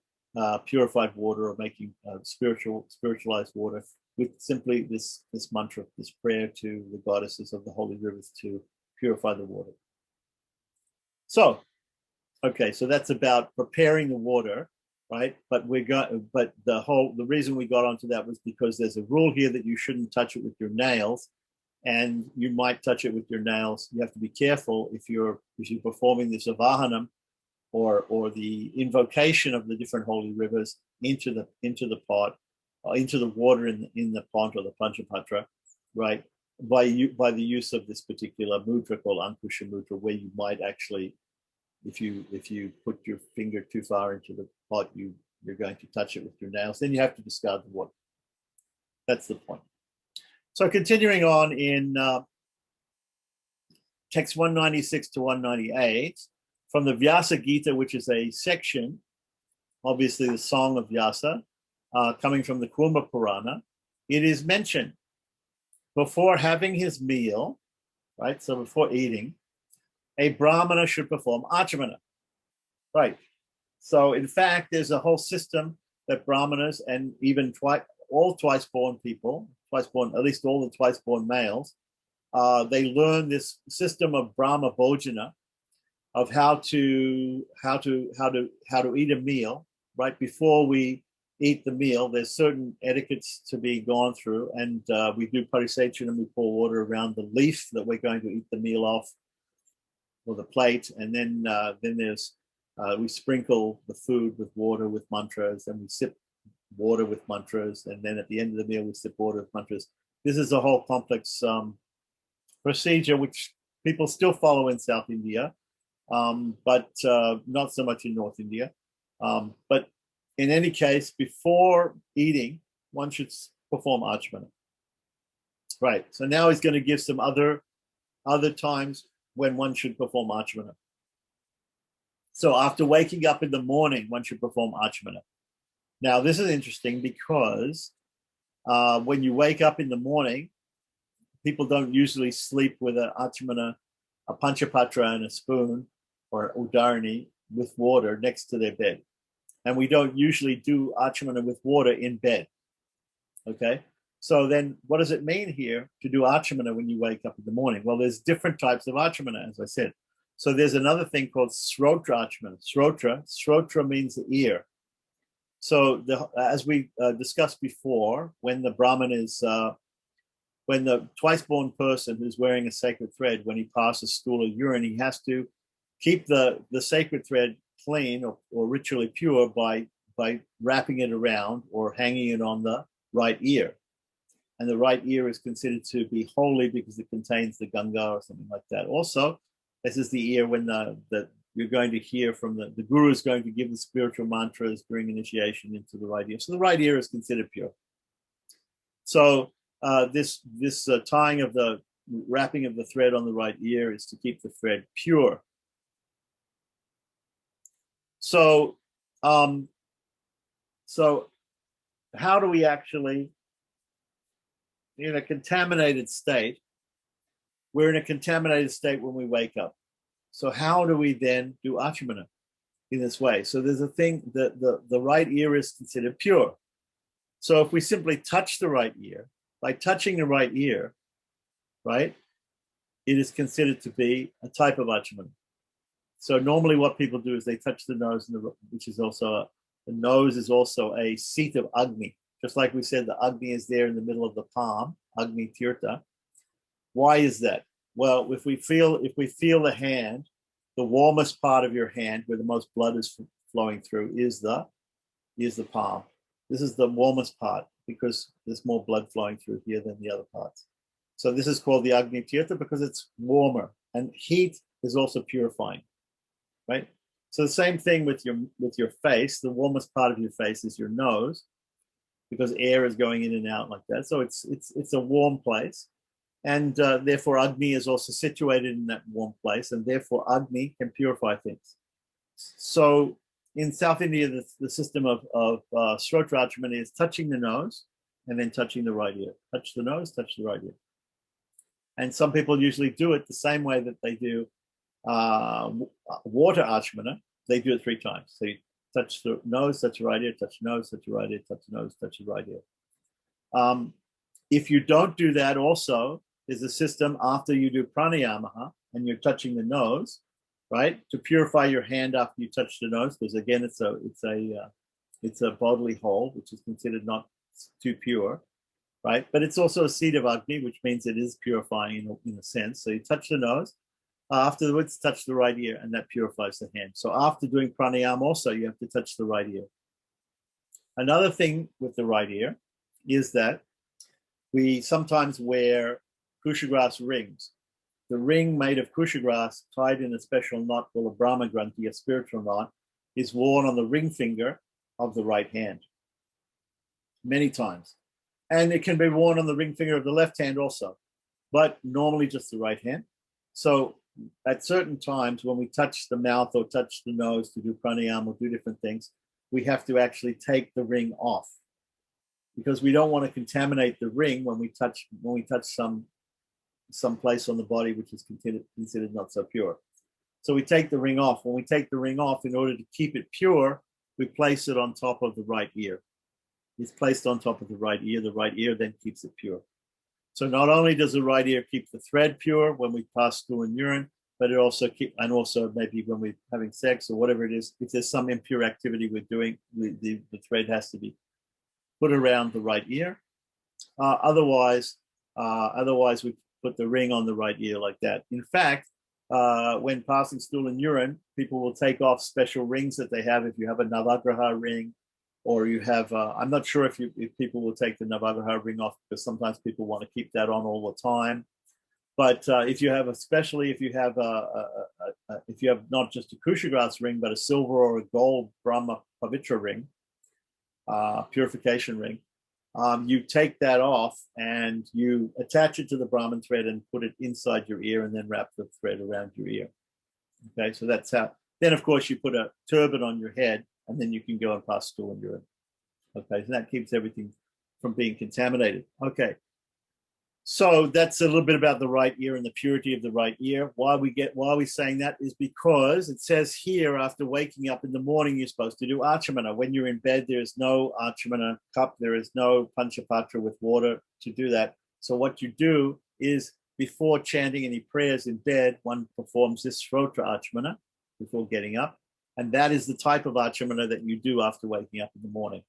purified water or making spiritualized water with simply this mantra, this prayer to the goddesses of the holy rivers to purify the water. So, okay, so that's about preparing the water, right? But the reason we got onto that was because there's a rule here that you shouldn't touch it with your nails, and you might touch it with your nails. You have to be careful if you're performing this avahanam or the invocation of the different holy rivers into the pot, into the water in the pond or the Panchapatra, right? By the use of this particular mudra called Ankusha mudra, where you might actually, if you put your finger too far into the pot, you're going to touch it with your nails. Then you have to discard the water. That's the point. So continuing on in text 196 to 198, from the Vyasa Gita, which is a section, obviously the song of Vyasa, coming from the Kurma Purana, it is mentioned before having his meal, right? So before eating, a Brahmana should perform Achamana, right? So in fact, there's a whole system that Brahmanas and even all twice-born people, at least all the twice-born males, they learn this system of Brahma Bhojana, of how to eat a meal. Right before we eat the meal, there's certain etiquettes to be gone through, and we do parisechana and we pour water around the leaf that we're going to eat the meal off, or the plate, and then there's we sprinkle the food with water with mantras, and we sip water with mantras, and then at the end of the meal we sip water with mantras. This is a whole complex procedure which people still follow in South India, but not so much in North India. But in any case, before eating, one should perform Achmana. Right. So now he's going to give some other times when one should perform Achmana. So after waking up in the morning, one should perform Achmana. Now, this is interesting because when you wake up in the morning, people don't usually sleep with an Achmana, a Panchapatra and a spoon or udarani with water next to their bed. And we don't usually do Achmana with water in bed. Okay? So then what does it mean here to do Achmana when you wake up in the morning? Well, there's different types of Achmana, as I said. So there's another thing called Srotra Achmana. Srotra means the ear. So as we discussed before, when the Brahmin is, when the twice-born person who's wearing a sacred thread, when he passes stool or urine, he has to keep the sacred thread clean or ritually pure by wrapping it around or hanging it on the right ear. And the right ear is considered to be holy because it contains the Ganga or something like that. Also, this is the ear when you're going to hear from the guru is going to give the spiritual mantras during initiation into the right ear. So the right ear is considered pure. So this tying of the wrapping of the thread on the right ear is to keep the thread pure. So how do we actually, in a contaminated state, we're in a contaminated state when we wake up. So how do we then do Achmana in this way? So there's a thing that the right ear is considered pure. So if we simply touch the right ear, by touching the right ear, right, it is considered to be a type of Achmana. So normally what people do is they touch the nose, which is also, the nose is also a seat of Agni. Just like we said, the Agni is there in the middle of the palm, Agni Tirtha. Why is that? Well, if we feel the hand, the warmest part of your hand, where the most blood is flowing through, is the palm. This is the warmest part because there's more blood flowing through here than the other parts. So this is called the Agni Tirtha because it's warmer, and heat is also purifying, right? So the same thing with your face. The warmest part of your face is your nose, because air is going in and out like that. So it's a warm place, and therefore Agni is also situated in that warm place, and therefore Agni can purify things. So in South India, the system of Srotrachmana is touching the nose and then touching the right ear. Touch the nose, touch the right ear. And some people usually do it the same way that they do water achmana. They do it 3 times. So you touch the nose, touch the right ear, touch the nose, touch the right ear, touch the nose, touch the right ear. If you don't do that, also, there's a system after you do pranayama and you're touching the nose, right, to purify your hand after you touch the nose, because again, it's a bodily hole, which is considered not too pure, right? But it's also a seed of Agni, which means it is purifying in a sense. So you touch the nose, afterwards touch the right ear, and that purifies the hand. So after doing pranayama also, you have to touch the right ear. Another thing with the right ear is that we sometimes wear kushagrass rings. The ring made of kushagrass tied in a special knot called a Brahma Granthi, a spiritual knot, is worn on the ring finger of the right hand many times. And it can be worn on the ring finger of the left hand also, but normally just the right hand. So at certain times when we touch the mouth or touch the nose to do pranayama or do different things, we have to actually take the ring off, because we don't want to contaminate the ring when we touch some place on the body which is considered not so pure. So we take the ring off. When we take the ring off, in order to keep it pure, we place it on top of the right ear. It's placed on top of the right ear then keeps it pure. So not only does the right ear keep the thread pure when we pass stool and urine, but it also also maybe when we're having sex or whatever it is, if there's some impure activity we're doing, the thread has to be put around the right ear. Otherwise we put the ring on the right ear like that. In fact, when passing stool and urine, people will take off special rings that they have. If you have a Navagraha ring, or you have, I'm not sure if people will take the Navagraha ring off, because sometimes people want to keep that on all the time. But if you have if you have not just a kushagrass ring, but a silver or a gold Brahma Pavitra ring, purification ring, you take that off and you attach it to the Brahman thread and put it inside your ear, and then wrap the thread around your ear. Okay, so that's how. Then, of course, you put a turban on your head, and then you can go and pass stool and urine. Okay, so that keeps everything from being contaminated. Okay, so that's a little bit about the right ear and the purity of the right ear. Why are we saying that is because it says here, after waking up in the morning, you're supposed to do achmana. When you're in bed, there is no achmana cup, there is no panchapatra with water to do that. So what you do is, before chanting any prayers in bed, one performs this shrotra achmana before getting up. And that is the type of achmana that you do after waking up in the morning,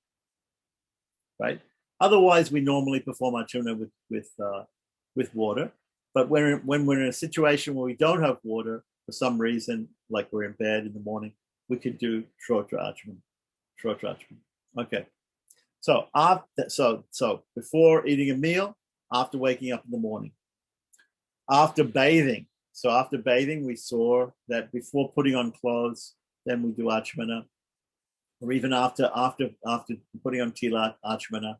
right? Otherwise, we normally perform achmana with water. But when we're in a situation where we don't have water for some reason, like we're in bed in the morning, we could do shrotra achmana. Okay. So before eating a meal, after waking up in the morning, after bathing. So after bathing, we saw that before putting on clothes, then we do achmana, or even after putting on tila, achmana,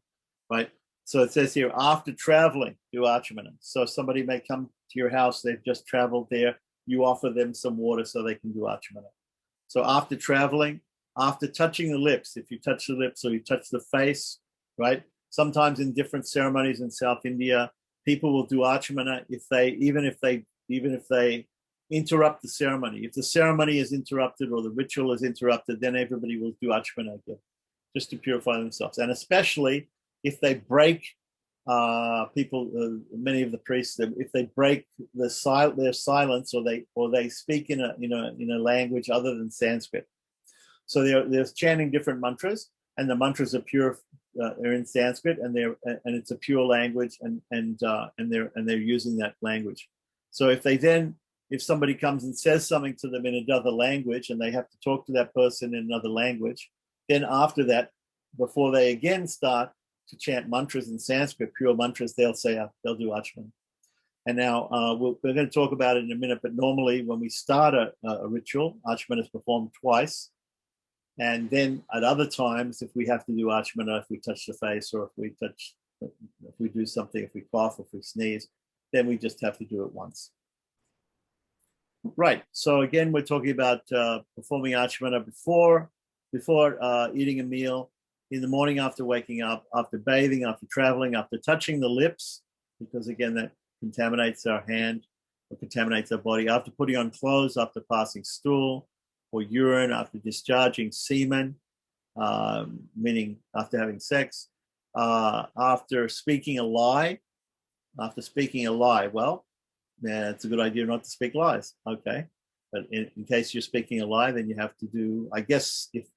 right? So it says here, after traveling, do achmana. So somebody may come to your house, they've just traveled there, you offer them some water so they can do achmana. So after traveling, after touching the lips, if you touch the lips or you touch the face, right? Sometimes in different ceremonies in South India, people will do achmana even if they interrupt the ceremony. If the ceremony is interrupted or the ritual is interrupted, then everybody will do achmana again, just to purify themselves. And especially if they break many of the priests, if they break their silence, or they speak in a language other than Sanskrit. So they're chanting different mantras, and the mantras are pure. They're in Sanskrit, and it's a pure language, and they're using that language. So if somebody comes and says something to them in another language, and they have to talk to that person in another language, then after that, before they again start to chant mantras in Sanskrit, pure mantras, they'll do achmana. And now we're going to talk about it in a minute, but normally when we start a ritual, Achmana is performed twice. And then at other times, if we have to do Achmana, if we touch the face or if we do something, if we cough, if we sneeze, then we just have to do it once. Right. So again, we're talking about performing Achmana before eating a meal, in the morning after waking up, after bathing, after traveling, after touching the lips, because again, that contaminates our hand or contaminates our body, after putting on clothes, after passing stool or urine, after discharging semen, meaning after having sex, after speaking a lie. Well, yeah, it's a good idea not to speak lies. Okay. But in case you're speaking a lie, then you have to do, I guess, if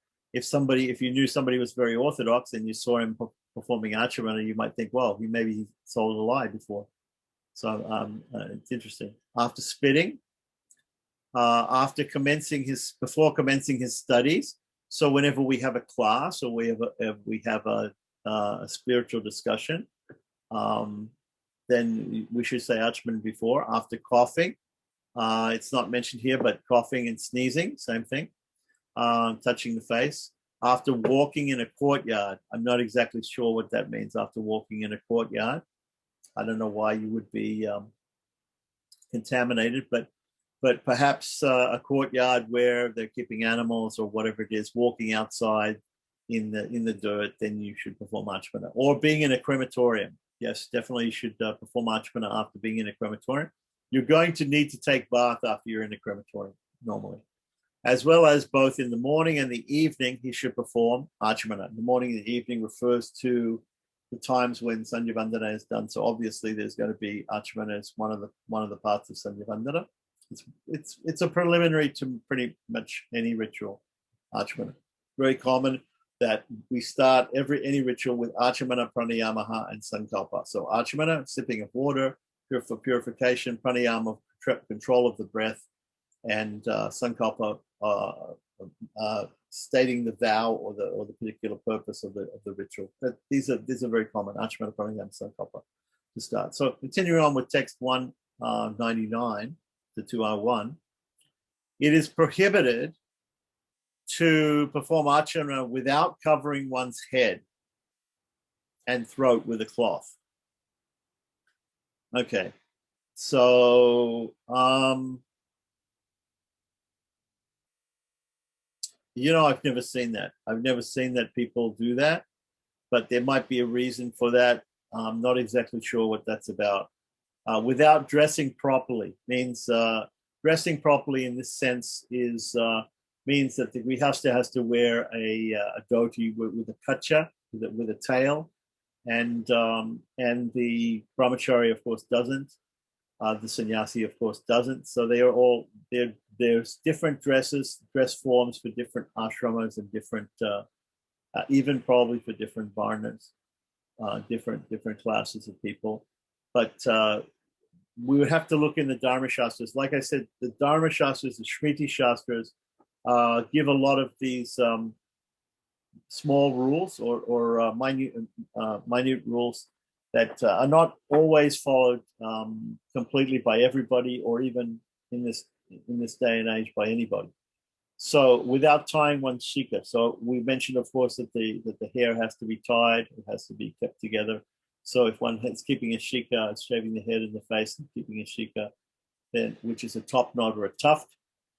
you knew somebody was very orthodox and you saw him performing Achmana, you might think, well, he told a lie before. So it's interesting. After spitting, before commencing his studies. So whenever we have a class or we have a spiritual discussion, then we should say Achmana before. After coughing, it's not mentioned here, but coughing and sneezing, same thing. Touching the face. After walking in a courtyard, I'm not exactly sure what that means. After walking in a courtyard, I don't know why you would be contaminated, but perhaps a courtyard where they're keeping animals or whatever it is, walking outside in the dirt, then you should perform Achmana. Or being in a crematorium. Yes, definitely you should perform Achmana after being in a crematorium. You're going to need to take bath after you're in a crematorium, normally. As well as both in the morning and the evening, he should perform Achmana. The morning and the evening refers to the times when Sandhya Vandana is done. So obviously there's going to be Achmana as one of the parts of Sandhya Vandana. It's a preliminary to pretty much any ritual, Achmana. Very common that we start any ritual with Achmana, Pranayamaha, and Sankalpa. So Achmana, sipping of water, for purification, Pranayama, control of the breath, and Sankalpa, stating the vow or the particular purpose of the ritual. But these are very common. Achmana, Pranayama, Sankalpa to start. So continuing on with text 199 to 201, it is prohibited to perform Achmana without covering one's head and throat with a cloth. Okay, so I've never seen that. I've never seen that people do that, but there might be a reason for that. I'm not exactly sure what that's about. Without dressing properly means dressing properly in this sense means that the grihastha has to wear a dhoti with a kacha, with a tail, and the brahmachari of course doesn't. The sannyasi of course doesn't. So there's different dress forms for different ashramas and different even probably for different varnas, different classes of people. But we would have to look in the Dharma Shastras. Like I said, the Dharma Shastras, the Shmriti Shastras, give a lot of these small rules or minute rules that are not always followed completely by everybody, or even in this day and age by anybody. So without tying one's shika. So we mentioned, of course, that the hair has to be tied, it has to be kept together. So if one is keeping a shika, shaving the head and the face and keeping a shika, then which is a top knot or a tuft,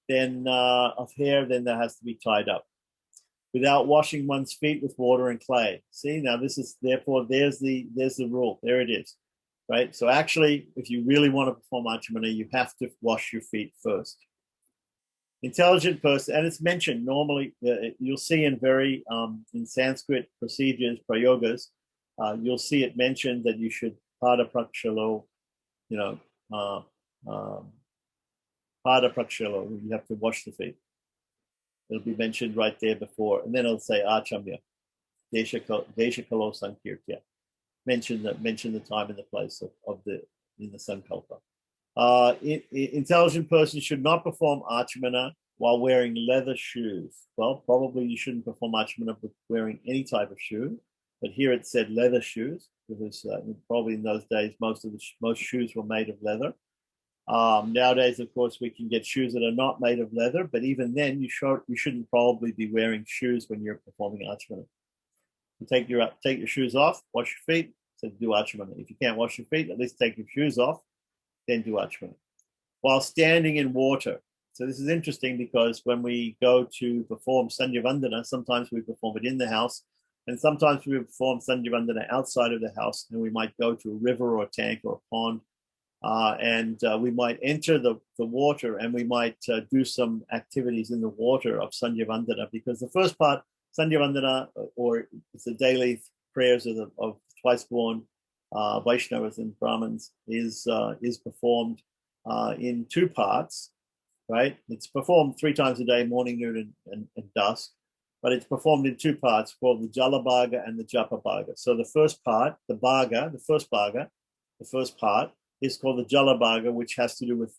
then of hair, then that has to be tied up. Without washing one's feet with water and clay. See, now this is therefore there's the rule. There it is, right? So actually, if you really want to perform Achmana, you have to wash your feet first. Intelligent person, and it's mentioned normally. You'll see in in Sanskrit procedures, prayogas, you'll see it mentioned that you should pada prakshalo, pada prakshalo. You have to wash the feet. It'll be mentioned right there before, and then it'll say achamya, desha kalo sankirtya. Mention the time and the place of the sankalpa. Intelligent person should not perform Achmana while wearing leather shoes. Well, probably you shouldn't perform Achmana with wearing any type of shoe. but here it said leather shoes, because probably in those days most shoes were made of leather. Nowadays, of course, we can get shoes that are not made of leather, but even then, you shouldn't probably be wearing shoes when you're performing Achmana. You take your shoes off, wash your feet, so do Achmana. If you can't wash your feet, at least take your shoes off, then do Achmana. While standing in water. So this is interesting because when we go to perform Sandhya Vandana, sometimes we perform it in the house, and sometimes we perform Sandhya Vandana outside of the house, and we might go to a river or a tank or a pond, and we might enter the water, and we might do some activities in the water of Sandhya Vandana, because the first part, Sandhya Vandana, or it's the daily prayers of twice-born Vaishnavas and Brahmins, is performed in two parts, right? It's performed 3 times a day, morning, noon, and dusk, but it's performed in 2 parts called the Jalabhaga and the Japabhaga. So the first part, the first part is called the Jalabhaga, which has to do with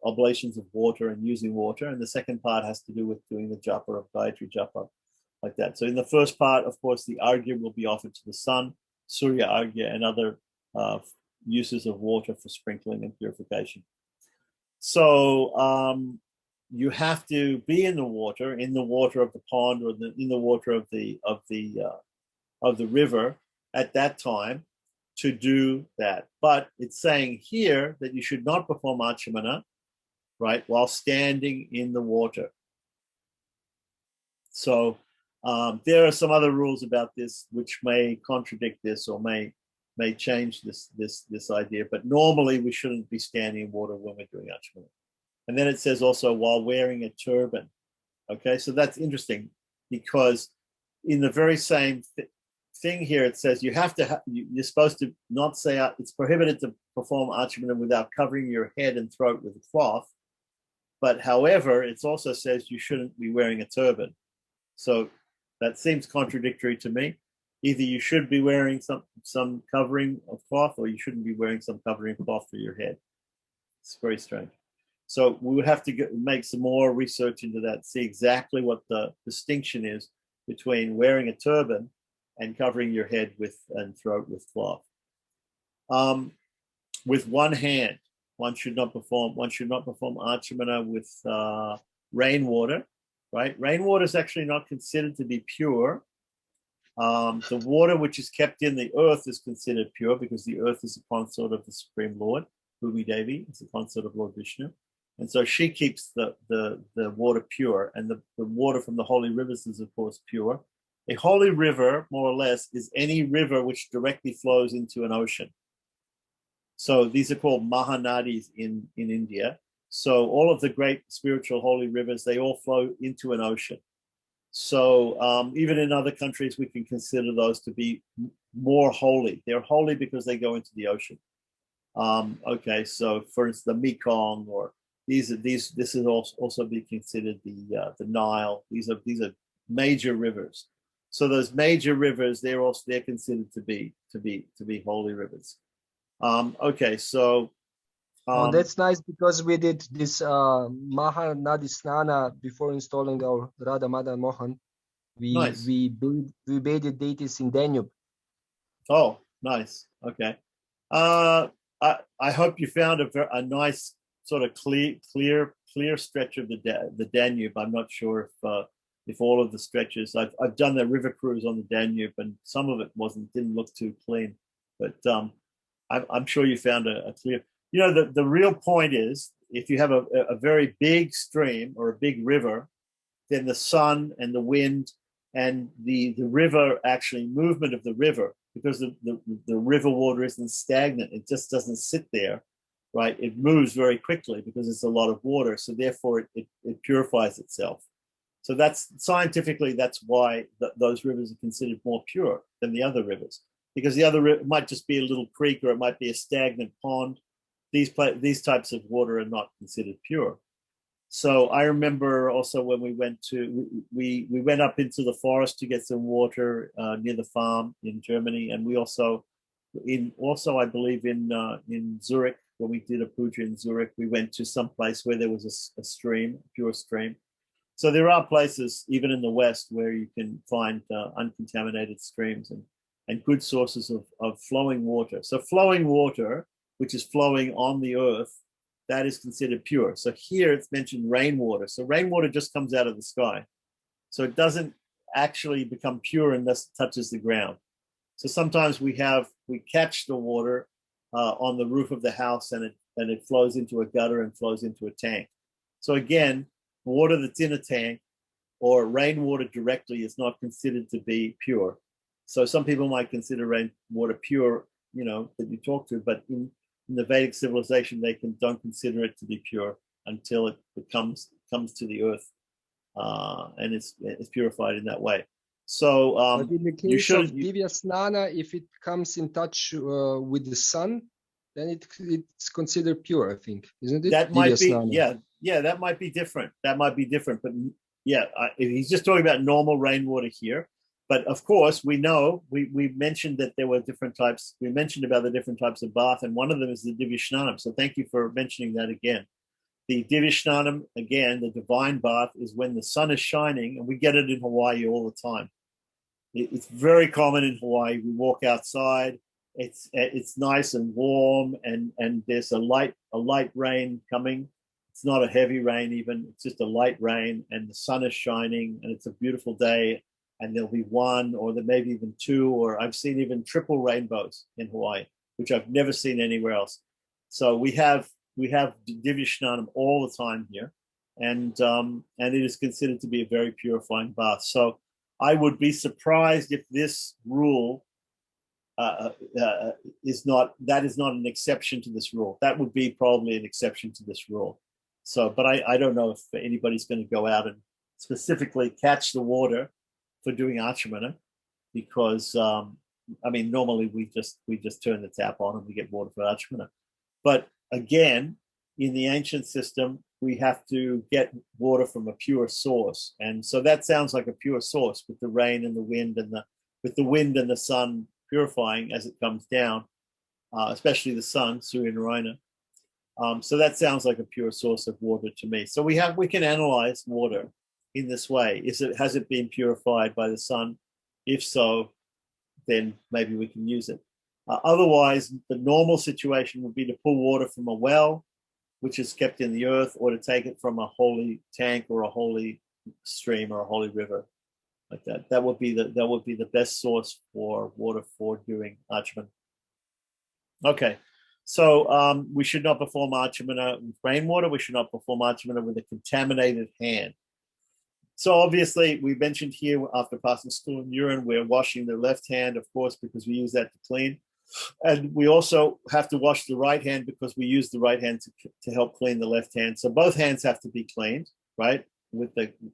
oblations of water and using water, and the second part has to do with doing the japa of Gayatri japa, like that. So in the first part, of course, the arghya will be offered to the sun, Surya arghya, and other uses of water for sprinkling and purification. So you have to be in the water of the pond, or in the water of the river at that time to do that. But it's saying here that you should not perform Achmana, right, while standing in the water. So there are some other rules about this which may contradict this or may change this idea. But normally we shouldn't be standing in water when we're doing Achmana. And then it says also while wearing a turban. Okay, so that's interesting because in the very same thing here, it says you have to. You're supposed to not say it's prohibited to perform Achmana without covering your head and throat with a cloth. But however, it also says you shouldn't be wearing a turban. So that seems contradictory to me. Either you should be wearing some covering of cloth, or you shouldn't be wearing some covering of cloth for your head. It's very strange. So we would have to make some more research into that, see exactly what the distinction is between wearing a turban and covering your head and throat with cloth. With one hand, one should not perform Achmana with rainwater, right? Rainwater is actually not considered to be pure. The water which is kept in the earth is considered pure because the earth is a consort of the Supreme Lord. Bhumi Devi is a consort of Lord Vishnu. And so she keeps the water pure, and the water from the holy rivers is, of course, pure. A holy river, more or less, is any river which directly flows into an ocean. So these are called Mahanadis in India. So all of the great spiritual holy rivers, they all flow into an ocean. So even in other countries, we can consider those to be more holy. They're holy because they go into the ocean. Okay, so for instance, the Mekong, or this is also be considered the Nile. These are major rivers. So those major rivers, they're considered to be holy rivers. Okay, so that's nice because we did this Mahanadi Snana before installing our Radha Madan Mohan. Nice. We bathed deities in Danube. Oh, nice. Okay. I hope you found a nice sort of clear stretch of the Danube. I'm not sure if all of the stretches. I've done the river cruise on the Danube, and some of it didn't look too clean. But I'm sure you found a clear. You know, the real point is if you have a very big stream or a big river, then the sun and the wind and the river, actually movement of the river, because the river water isn't stagnant, it just doesn't sit there, right? It moves very quickly because it's a lot of water. So therefore it purifies itself. So that's scientifically, that's why those rivers are considered more pure than the other rivers, because the other river might just be a little creek, or it might be a stagnant pond. These types of water are not considered pure. So I remember also when we went up into the forest to get some water near the farm in Germany, and we also I believe in Zurich, when we did a puja in Zurich, we went to some place where there was a stream, a pure stream. So there are places even in the West where you can find uncontaminated streams, and and good sources of flowing water. So flowing water, which is flowing on the earth, that is considered pure. So here it's mentioned rainwater. So rainwater just comes out of the sky. So it doesn't actually become pure unless it touches the ground. So sometimes we catch the water on the roof of the house, and it flows into a gutter and flows into a tank. So again, water that's in a tank or rainwater directly is not considered to be pure. So some people might consider rainwater pure, that you talk to, but in the Vedic civilization, they don't consider it to be pure until it comes to the earth, and it's purified in that way. So but in the case of Divya Snana, if it comes in touch with the sun, then it's considered pure, I think, isn't it? That might be, yeah, that might be different. But yeah, he's just talking about normal rainwater here. But of course, we know, we mentioned that there were different types. We mentioned about the different types of bath, and one of them is the Divya Snanam. So thank you for mentioning that again. The Divya Snanam, again, the divine bath, is when the sun is shining, and we get it in Hawaii all the time. It's very common in Hawaii. We walk outside. It's nice and warm, and there's a light rain coming. It's not a heavy rain even. It's just a light rain, and the sun is shining, and it's a beautiful day. And there'll be one, or there may be even two, or I've seen even triple rainbows in Hawaii, which I've never seen anywhere else. So we have Divya Snanam all the time here, and it is considered to be a very purifying bath. So I would be surprised if this rule is not an exception to this rule. That would be probably an exception to this rule. So, but I don't know if anybody's going to go out and specifically catch the water for doing Achamana, because normally we just turn the tap on and we get water for Achamana. But again, in the ancient system, we have to get water from a pure source, and so that sounds like a pure source with the rain and the wind and the sun purifying as it comes down, especially the sun, Surya Narayana. So that sounds like a pure source of water to me. So we can analyze water in this way. Has it been purified by the sun? If so, then maybe we can use it. Otherwise, the normal situation would be to pull water from a well, which is kept in the earth, or to take it from a holy tank or a holy stream or a holy river, like that. That would be the best source for water for doing Achamana. Okay, so we should not perform Achamana with rainwater. We should not perform Achamana with a contaminated hand. So obviously, we mentioned here after passing stool and urine, we're washing the left hand, of course, because we use that to clean. And we also have to wash the right hand because we use the right hand to help clean the left hand. So both hands have to be cleaned, right?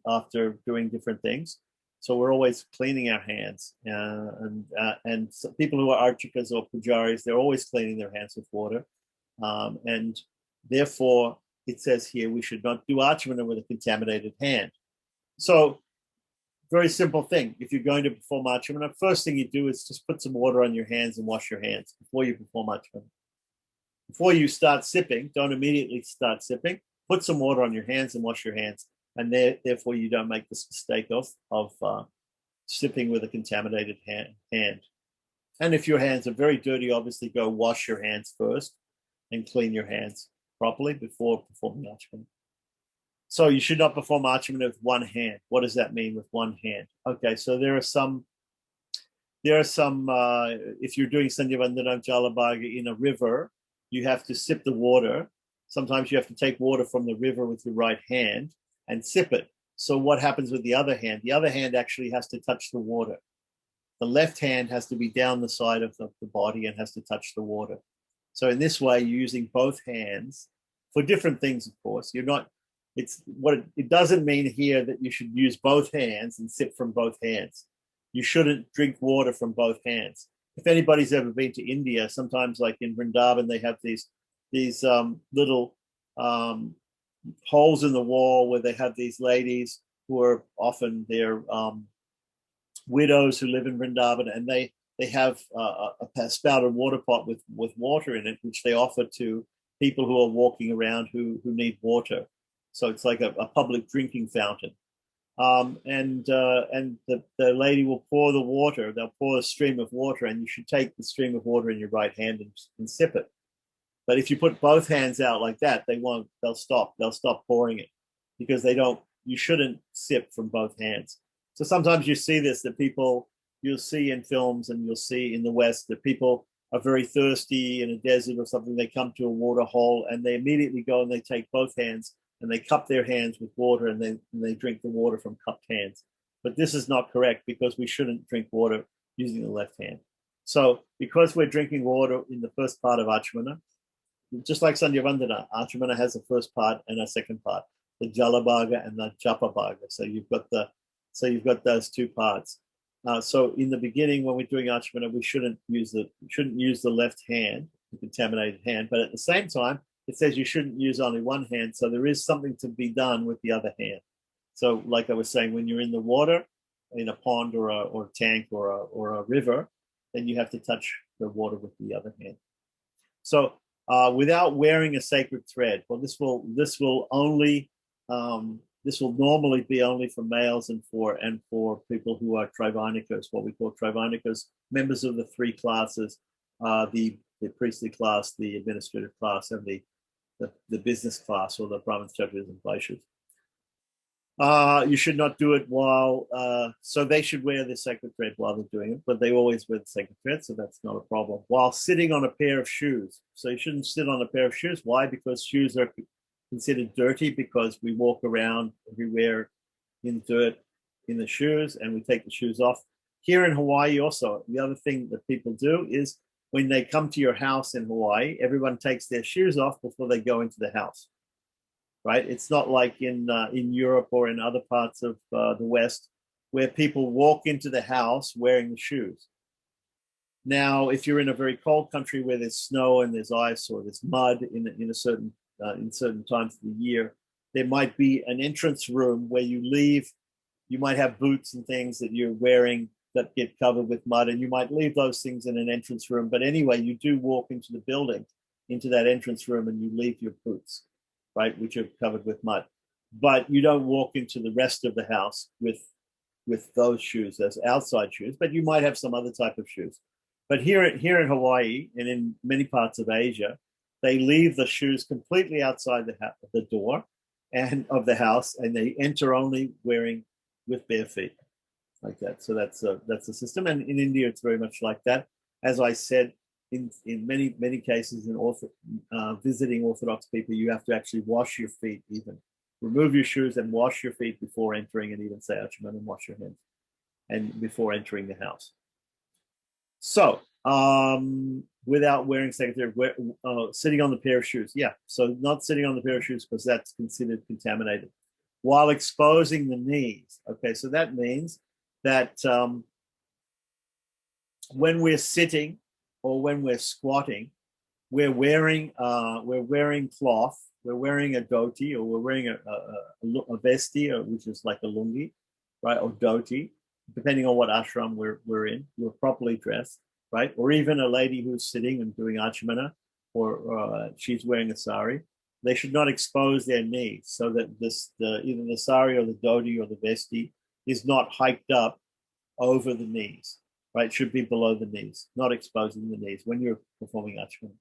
After doing different things. So we're always cleaning our hands. And so people who are archikas or pujaris, they're always cleaning their hands with water. And therefore, it says here, we should not do Achamana with a contaminated hand. So, very simple thing. If you're going to perform Achamana, first thing you do is just put some water on your hands and wash your hands before you perform Achamana. Before you start sipping, don't immediately start sipping. Put some water on your hands and wash your hands. And therefore, you don't make this mistake of sipping with a contaminated hand. And if your hands are very dirty, obviously go wash your hands first and clean your hands properly before performing Achamana. So you should not perform Achamana with one hand. What does that mean with one hand? Okay, so there are some, if you're doing Sandhyavandanam Jalabhaga in a river, you have to sip the water. Sometimes you have to take water from the river with your right hand and sip it. So what happens with the other hand? The other hand actually has to touch the water. The left hand has to be down the side of the body and has to touch the water. So in this way, you're using both hands for different things, of course. It doesn't mean here that you should use both hands and sip from both hands. You shouldn't drink water from both hands. If anybody's ever been to India, sometimes like in Vrindavan, they have these little holes in the wall where they have these ladies who are often they're widows who live in Vrindavan, and they have a spouted water pot with water in it, which they offer to people who are walking around who need water. So it's like a public drinking fountain. and the lady will pour the water. They'll pour a stream of water, and you should take the stream of water in your right hand and sip it. But if you put both hands out like that, they won't. They'll stop. They'll stop pouring it because they don't. You shouldn't sip from both hands. So sometimes you see this, that people, you'll see in films and you'll see in the West that people are very thirsty in a desert or something. They come to a water hole and they immediately go and they take both hands and they cup their hands with water and they drink the water from cupped hands. But this is not correct because we shouldn't drink water using the left hand. So because we're drinking water in the first part of Achmana, just like Sandhya Vandana, Achmana has a first part and a second part, the Jalabhaga and the Japabhaga. So you've got those two parts. So in the beginning, when we're doing Achmana, we shouldn't use the left hand, the contaminated hand. But at the same time, it says you shouldn't use only one hand. So there is something to be done with the other hand. So like I was saying, when you're in the water, in a pond or a tank or a river, then you have to touch the water with the other hand. So without wearing a sacred thread, well, this will normally be only for males and for people who are Trivainicas, what we call Trivainicas, members of the three classes, the priestly class, the administrative class, and the business class, or the Brahmins, Kshatriyas, and Vaishyas. You should not do it while, so they should wear the sacred thread while they're doing it, but they always wear the sacred thread, so that's not a problem. While sitting on a pair of shoes. So you shouldn't sit on a pair of shoes. Why? Because shoes are considered dirty because we walk around everywhere in dirt in the shoes and we take the shoes off. Here in Hawaii also, the other thing that people do is when they come to your house in Hawaii, everyone takes their shoes off before they go into the house. Right? It's not like in Europe or in other parts of the West where people walk into the house wearing the shoes. Now, if you're in a very cold country where there's snow and there's ice or there's mud in certain times of the year, there might be an entrance room where you leave. You might have boots and things that you're wearing that get covered with mud, and you might leave those things in an entrance room. But anyway, you do walk into the building, into that entrance room, and you leave your boots, right, which are covered with mud. But you don't walk into the rest of the house with those shoes as outside shoes, but you might have some other type of shoes. But here in Hawaii and in many parts of Asia, they leave the shoes completely outside the door and of the house, and they enter only wearing with bare feet, like that. So that's the system. And in India, it's very much like that. As I said, in many cases, in visiting Orthodox people, you have to actually wash your feet, even remove your shoes and wash your feet before entering, and even say Achman and wash your hands, and before entering the house. So without wearing secondary, sitting on the pair of shoes, so not sitting on the pair of shoes because that's considered contaminated. While exposing the knees, okay, so that means that when we're sitting or when we're squatting, we're wearing cloth, we're wearing a dhoti, or we're wearing a vesti, which is like a lungi, right, or dhoti, depending on what ashram we're in. We're properly dressed, right? Or even a lady who's sitting and doing achmana, or she's wearing a sari. They should not expose their knees so that either the sari or the dhoti or the vesti is not hiked up over the knees, right? It should be below the knees, not exposing the knees when you're performing achmana.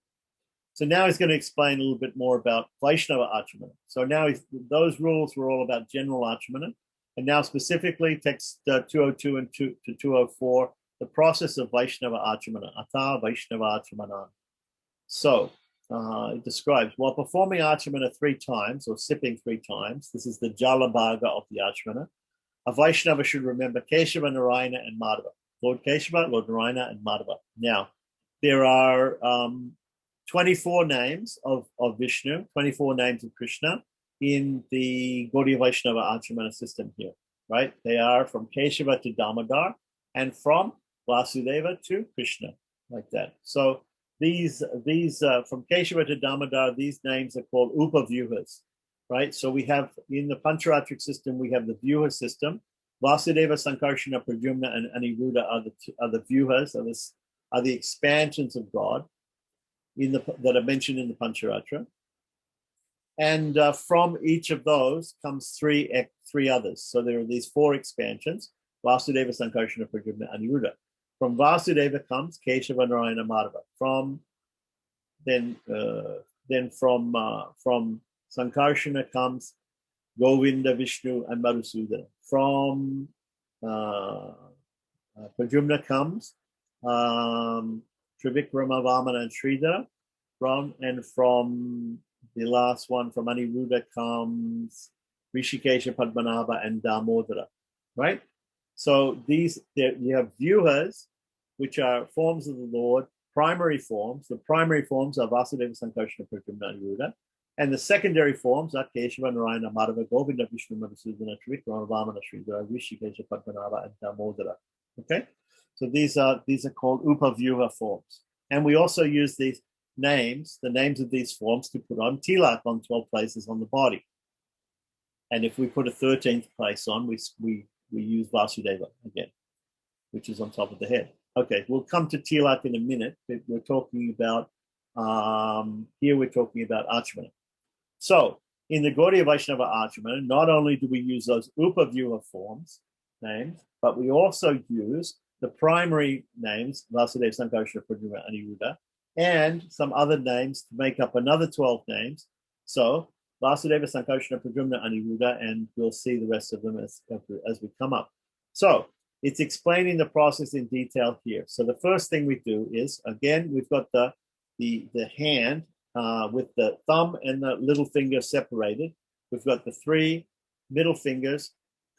So now he's going to explain a little bit more about Vaishnava achmana. So now those rules were all about general achmana, and now specifically text 202 and 204, the process of Vaishnava achmana, Atha Vaishnava achmana. So it describes, while performing achmana 3 times or sipping 3 times, this is the Jalabhaga of the achmana, a Vaishnava should remember Keshava, Narayana, and Madhava. Lord Keshava, Lord Narayana, and Madhava. Now, there are 24 names of Vishnu, 24 names of Krishna in the Gaudiya Vaishnava Achmana system here, right? They are from Keshava to Damodar and from Vasudeva to Krishna, like that. So these from Keshava to Damodar, these names are called Upavyuhas, right? So we have in the Pancharatric system, we have the Vyuha system. Vasudeva, Sankarshana, Pradyumna, and Aniruddha are the Vyuhas, are the expansions of God that are mentioned in the Pancharatra. And from each of those comes three others. So there are these four expansions: Vasudeva, Sankarshana, Pradyumna, Aniruddha. From Vasudeva comes Keshava, Narayana, Madhava. From Sankarshana comes Govinda, Vishnu, and Madhusudana. From Pradyumna comes Trivikrama, Vamana, and Sridhara. From the last one, from Aniruddha, comes Rishikesha, Padmanabha, and Damodara. Right? So you have vyuhas, which are forms of the Lord, primary forms. The primary forms are Vasudeva, Sankarshana, Pradyumna, Aniruddha. And the secondary forms are Keshava, Narayana, Madhava, Govinda, Vishnu, Madhusudana, Trivikrama, Vamana, Sridhara, Rishikesha, Padmanabha, and Damodara. Okay? So these are called upavyuha forms. And we also use these names, the names of these forms, to put on tilak on 12 places on the body. And if we put a 13th place on, we use Vasudeva again, which is on top of the head. Okay, we'll come to tilak in a minute. But we're talking about Achmana. So in the Gaudiya Vaishnava Achmana, not only do we use those upavyuha forms names, but we also use the primary names, Vasudeva, Sankarshana, Pradyumna, Aniruddha, and some other names to make up another 12 names. So Vasudeva, Sankarshana, Pradyumna, Aniruddha, and we'll see the rest of them as we come up. So it's explaining the process in detail here. So the first thing we do is, again, we've got the hand with the thumb and the little finger separated. We've got the three middle fingers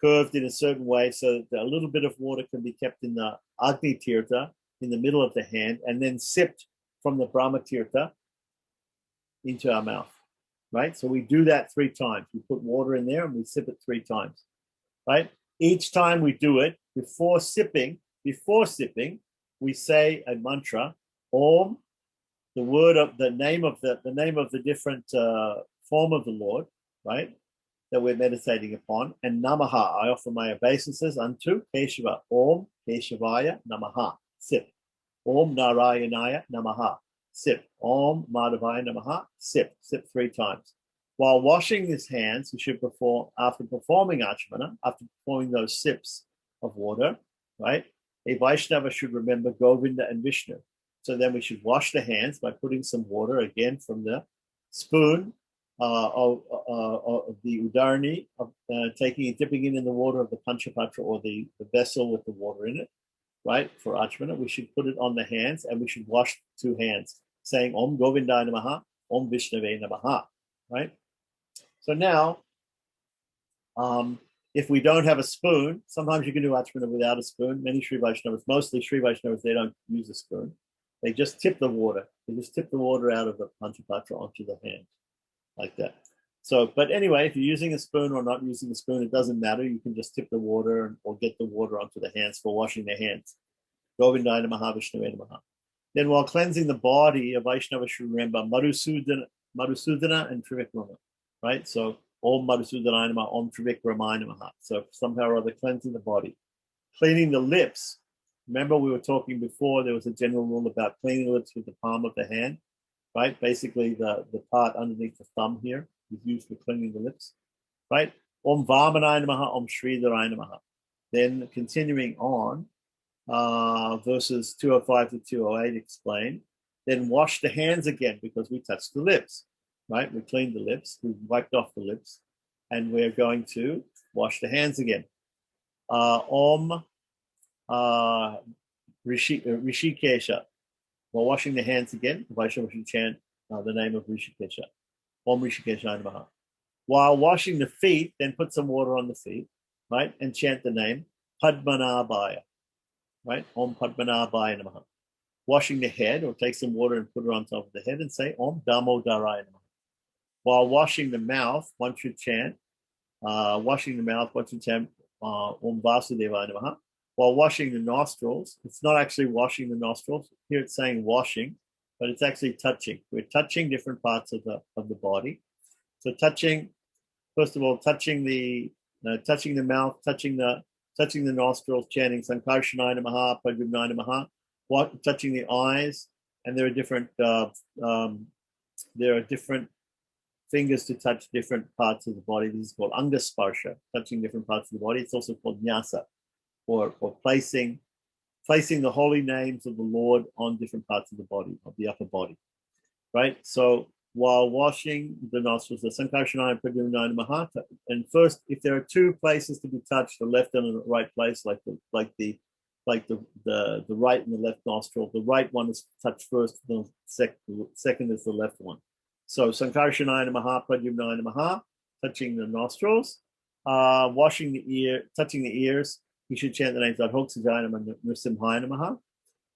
curved in a certain way so that a little bit of water can be kept in the Agni Tirtha in the middle of the hand, and then sipped from the Brahma Tirtha into our mouth, right? So we do that 3 times. We put water in there and we sip it 3 times, right? Each time we do it, before sipping, we say a mantra, Om, the word of the name of the different form of the Lord, right? That we're meditating upon, and Namaha. I offer my obeisances unto Keshava. Om Keshavaya Namaha. Sip. Om Narayanaya Namaha. Sip. Om Madhavaya Namaha. Sip. Sip 3 times. While washing his hands, we should perform, after performing Achmana, after performing those sips of water, right? A Vaishnava should remember Govinda and Vishnu. So then we should wash the hands by putting some water again from the spoon of the udarni, taking it, dipping it in the water of the panchapatra, or the vessel with the water in it, right? For Achmana, we should put it on the hands, and we should wash 2 hands, saying Om Govindaya Namaha, Om Vishnave Namaha, right? So now, if we don't have a spoon, sometimes you can do Achmana without a spoon. Many Sri Vaishnavas, mostly Sri Vaishnavas, they don't use a spoon. They just tip the water. They just tip the water out of the panchapatra onto the hand, like that. So, but anyway, if you're using a spoon or not using a spoon, it doesn't matter. You can just tip the water or get the water onto the hands for washing their hands. Govindaya Namaha, Vishnave Namaha. Then while cleansing the body, a Vaishnava should remember Madhusudana and Trivikrama, right? So, Om Madhusudana Namaha, Om Trivikramaya Namaha. So somehow or other cleansing the body. Cleaning the lips. Remember, we were talking before, there was a general rule about cleaning the lips with the palm of the hand, right? Basically, the part underneath the thumb here is used for cleaning the lips, right? Om Vamanaya Namaha, Om Sridharaya Namaha. Then continuing on, verses 205 to 208 explain, then wash the hands again because we touched the lips, right? We cleaned the lips, we wiped off the lips, and we're going to wash the hands again. Om Rishikesha. While washing the hands again, the Vaishnava should chant the name of Rishikesha. Om Rishikesha Namaha. While washing the feet, then put some water on the feet, right? And chant the name Padmanabhaya, right? Om Padmanabhaya Namaha. Washing the head, or take some water and put it on top of the head and say Om Damodaraya Namaha. While washing the mouth, one should chant Om Vasudevaya Namaha. While washing the nostrils, it's not actually washing the nostrils. Here it's saying washing, but it's actually touching. We're touching different parts of the body. So touching, first of all, touching the mouth, touching the nostrils, chanting Sankarshanaya Namaha, Pradyumnaya Namaha, touching the eyes, and there are different fingers to touch different parts of the body. This is called angasparsha, touching different parts of the body. It's also called nyasa, or placing the holy names of the Lord on different parts of the body, of the upper body, right? So while washing the nostrils, the Sankarshanaya Pradyumnaya Namaha, and first, if there are two places to be touched, the left and the right place, like the right and the left nostril, the right one is touched first, the second is the left one. So Sankarshanaya Namaha Pradyumnaya Namaha, touching the nostrils, washing the ear, touching the ears. You should chant the names Adhoksajaya Namaha, Nrsimhaya Namaha,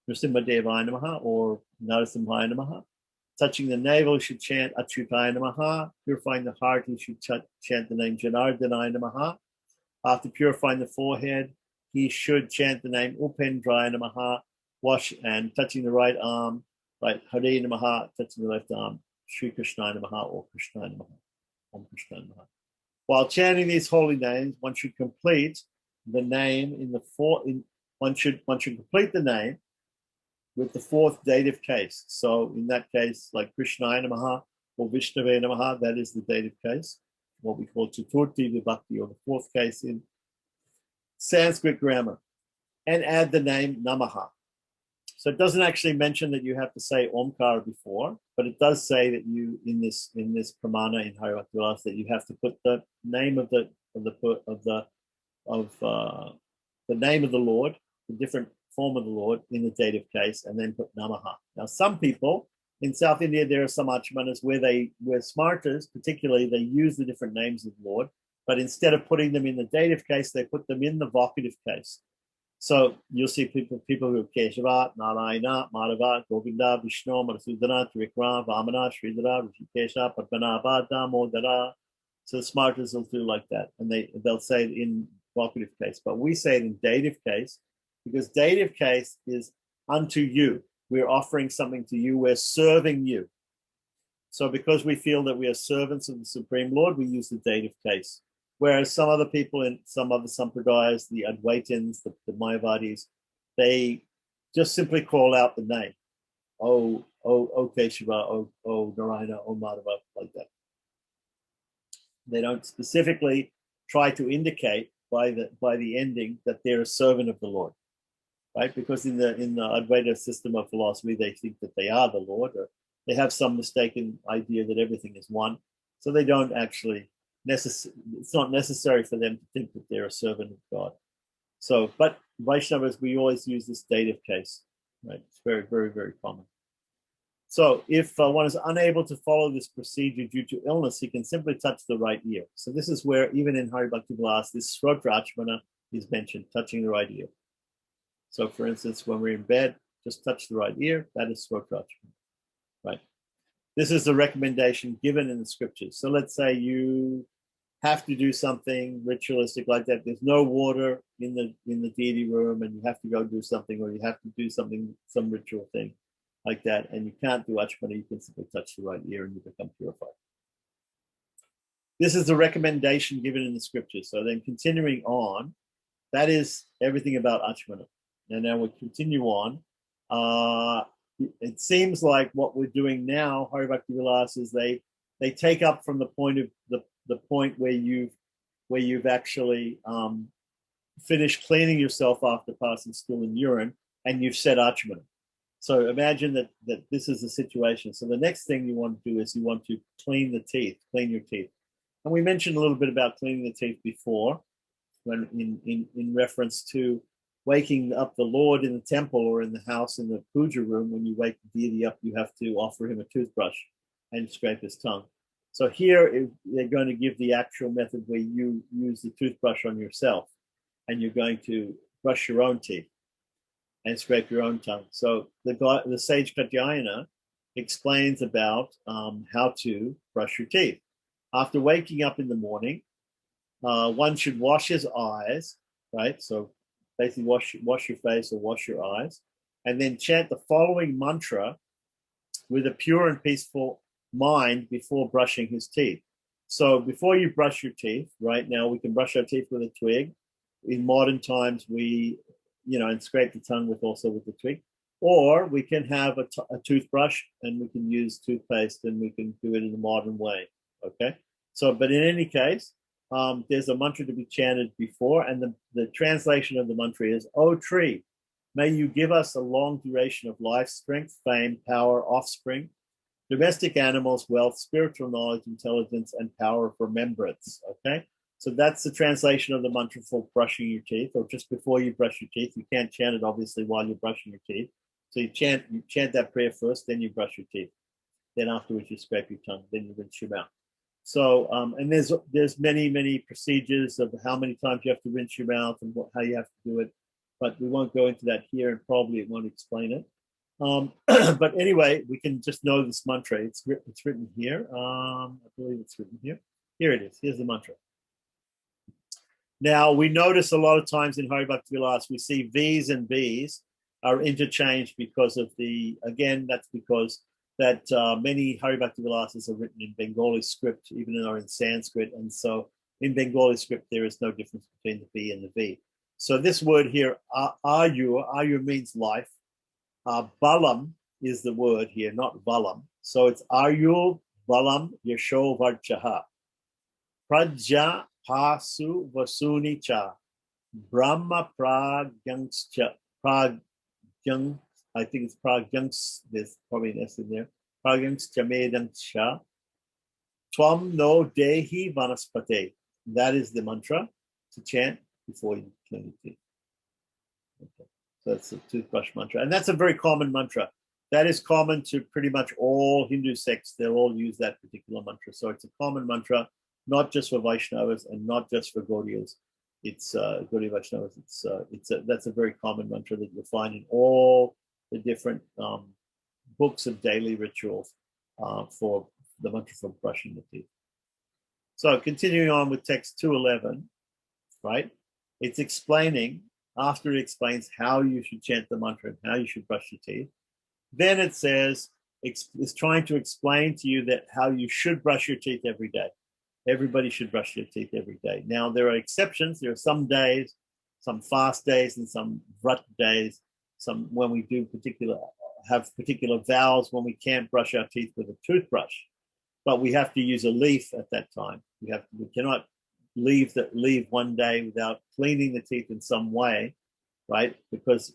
Nrsimhadevaya Namaha, or Narasimhaya Namaha. Touching the navel, you should chant Achyutaya Namaha. Purifying the heart, you should chant the name Janardhanaya Namaha. After purifying the forehead, he should chant the name Upendraya Namaha. Wash and touching the right arm, right, Hare Namaha, touching the left arm, Sri Krishna Namaha or Krishna Namaha. Om Krishna Namaha. While chanting these holy names, one should complete the name one should complete the name with the fourth dative case. So in that case, like Krishnaya Namaha or Vishnave Namaha, that is the dative case, what we call Chaturthi Vibhakti, or the fourth case in Sanskrit grammar, and add the name Namaha. So it doesn't actually mention that you have to say Omkar before, but it does say that you in this pramana in Hari Bhakti Vilasa that you have to put the name of the name of the Lord, the different form of the Lord in the dative case, and then put Namaha. Now, some people in South India, there are some achamanas where smarters, particularly, they use the different names of the Lord, but instead of putting them in the dative case, they put them in the vocative case. So you'll see people who are Keshava, Narayana, Madhava, Govinda, Vishnu, Madhusudana, Trikram, Vamana, Sridhara, Rishikesha, Padmanabha, Damodara. So the smarters will do like that, and they'll say it in vocative case, but we say it in dative case, because dative case is unto you. We're offering something to you. We're serving you. So because we feel that we are servants of the Supreme Lord, we use the dative case. Whereas some other people in some other sampradayas, the Advaitins, the Mayavadis, they just simply call out the name. Oh Keshava, oh Narayana, oh Madhava, like that. They don't specifically try to indicate by the ending that they're a servant of the Lord. Right? Because in the Advaita system of philosophy, they think that they are the Lord, or they have some mistaken idea that everything is one. So they don't actually it's not necessary for them to think that they're a servant of God. So, but Vaishnavas, we always use this dative case, right? It's very, very, very common. So if one is unable to follow this procedure due to illness, he can simply touch the right ear. So this is where, even in Hari Bhakti Vilasa, this Shrotra Achmana is mentioned, touching the right ear. So for instance, when we're in bed, just touch the right ear. That is Shrotra Achmana, right? This is the recommendation given in the scriptures. So let's say you have to do something ritualistic like that. There's no water in the deity room, and you have to go do something, or you have to do some ritual thing like that, and you can't do Achmana. You can simply touch the right ear and you become purified. This is the recommendation given in the scriptures. So then continuing on, that is everything about Achmana. And now we'll continue on. It seems like what we're doing now, Hari Bhakti Vilasa, is they take up from the point of the point where you've actually finished cleaning yourself after passing stool and urine, and you've said Achmana. So imagine that this is the situation. So the next thing you want to do is you want to clean your teeth. And we mentioned a little bit about cleaning the teeth before, when in reference to waking up the Lord in the temple or in the house in the puja room. When you wake the deity up, you have to offer him a toothbrush and scrape his tongue. So here they're going to give the actual method where you use the toothbrush on yourself, and you're going to brush your own teeth and scrape your own tongue. So the sage Katyayana explains about how to brush your teeth. After waking up in the morning, one should wash his eyes, right? So basically wash your face or wash your eyes, and then chant the following mantra with a pure and peaceful mind before brushing his teeth. So before you brush your teeth, right now we can brush our teeth with a twig. In modern times, we, and scrape the tongue with the twig. Or we can have a toothbrush, and we can use toothpaste, and we can do it in a modern way, Okay, so but in any case, there's a mantra to be chanted before, and the translation of the mantra is, "O tree, may you give us a long duration of life, strength, fame, power, offspring, domestic animals, wealth, spiritual knowledge, intelligence, and power of remembrance." Okay, so that's the translation of the mantra for brushing your teeth, or just before you brush your teeth. You can't chant it obviously while you're brushing your teeth. So you chant that prayer first, then you brush your teeth. Then afterwards you scrape your tongue, then you rinse your mouth. So and there's many procedures of how many times you have to rinse your mouth and how you have to do it, but we won't go into that here, and probably it won't explain it. But anyway, we can just know this mantra. It's written here. I believe it's written here. Here it is. Here's the mantra. Now, we notice a lot of times in Hari Bhakti Vilasa, we see V's and B's are interchanged because of again, that's because that many Hari Bhakti Vilasas are written in Bengali script, even though they're in Sanskrit. And so in Bengali script, there is no difference between the B and the V. So this word here, Ayu means life. Balam is the word here, not Balam. So it's Ayu Balam Yasho Varchaha. Prajya Pasu Vasuni Cha. Brahma Pragyangscha. Pragyang, I think it's Pragyangs, there's probably an S in there. Pragyangscha Medangscha. Tvam no Dehi Vanaspate. That is the mantra to chant before you clean your teeth. Okay. So that's the toothbrush mantra. And that's a very common mantra. That is common to pretty much all Hindu sects. They'll all use that particular mantra. So it's a common mantra, not just for Vaishnavas and not just for Gaudiyas. It's Gaudiya Vaishnavas. That's a very common mantra that you'll find in all the different books of daily rituals for the mantra for brushing the teeth. So continuing on with text 211, right? It's explaining, after it explains how you should chant the mantra and how you should brush your teeth, then it says, it's trying to explain to you that how you should brush your teeth every day. Everybody should brush their teeth every day. Now, there are exceptions. There are some days, some fast days and some vrat days, some when we have particular vows when we can't brush our teeth with a toothbrush, but we have to use a leaf at that time. We cannot leave one day without cleaning the teeth in some way, right? Because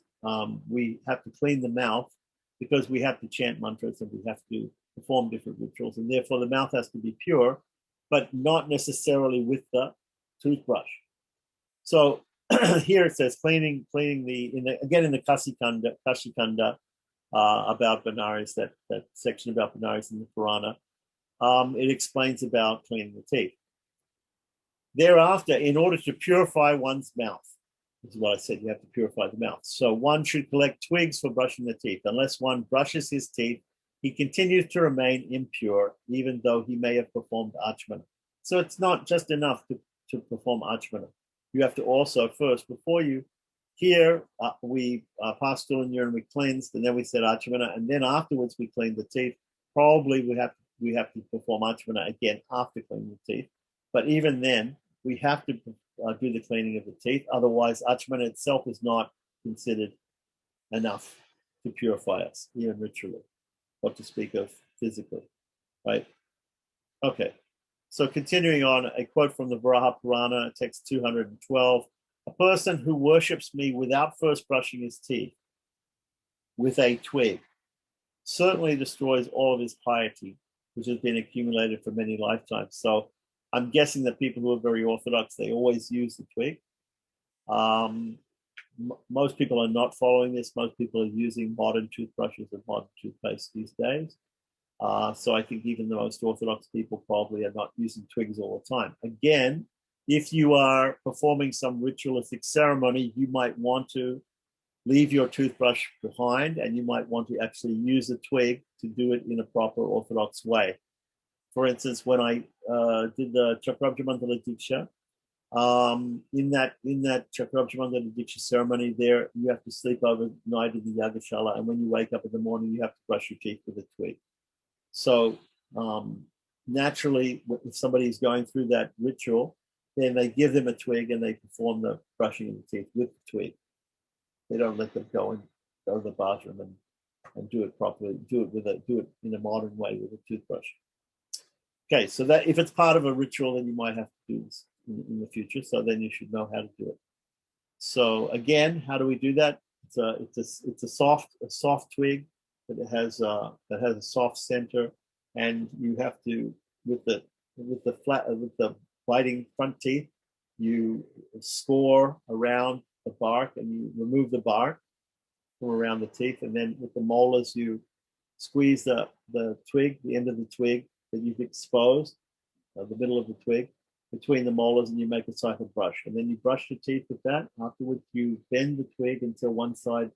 we have to clean the mouth, because we have to chant mantras and we have to perform different rituals, and therefore the mouth has to be pure, but not necessarily with the toothbrush. So here it says cleaning in the Kashikanda about Benares, that section about Benares in the Purana. It explains about cleaning the teeth. Thereafter, in order to purify one's mouth, this is what I said, you have to purify the mouth. So one should collect twigs for brushing the teeth. Unless one brushes his teeth, he continues to remain impure, even though he may have performed achmana. So it's not just enough to perform achmana. You have to also first, before you, here we passed stool and urine, we cleansed, and then we said achmana, and then afterwards we cleaned the teeth. Probably we have to perform achmana again after cleaning the teeth. But even then, we have to do the cleaning of the teeth. Otherwise, achmana itself is not considered enough to purify us, even ritually, what to speak of physically, right? Okay, so continuing on, a quote from the Varaha Purana, text 212. A person who worships me without first brushing his teeth with a twig certainly destroys all of his piety, which has been accumulated for many lifetimes. So I'm guessing that people who are very orthodox, they always use the twig. Most people are not following this. Most people are using modern toothbrushes and modern toothpaste these days. So I think even the most orthodox people probably are not using twigs all the time. Again, if you are performing some ritualistic ceremony, you might want to leave your toothbrush behind, and you might want to actually use a twig to do it in a proper orthodox way. For instance, when I did the Chakrabja Mandala Diksha, in that Chakrabja Mandala Diksha ceremony, there you have to sleep overnight in the Yagashala, and when you wake up in the morning, you have to brush your teeth with a twig. So naturally, if somebody is going through that ritual, then they give them a twig and they perform the brushing of the teeth with the twig. They don't let them go to the bathroom and do it properly. Do it in a modern way with a toothbrush. Okay, so that if it's part of a ritual, then you might have to do this in the future. So then you should know how to do it. So again, how do we do that? It's a soft twig that has a soft center, and you have to with the biting front teeth, you score around the bark and you remove the bark from around the teeth, and then with the molars you squeeze the twig, the end of the twig that you've exposed, the middle of the twig, between the molars, and you make a cycle brush. And then you brush your teeth with that. Afterwards, you bend the twig until one side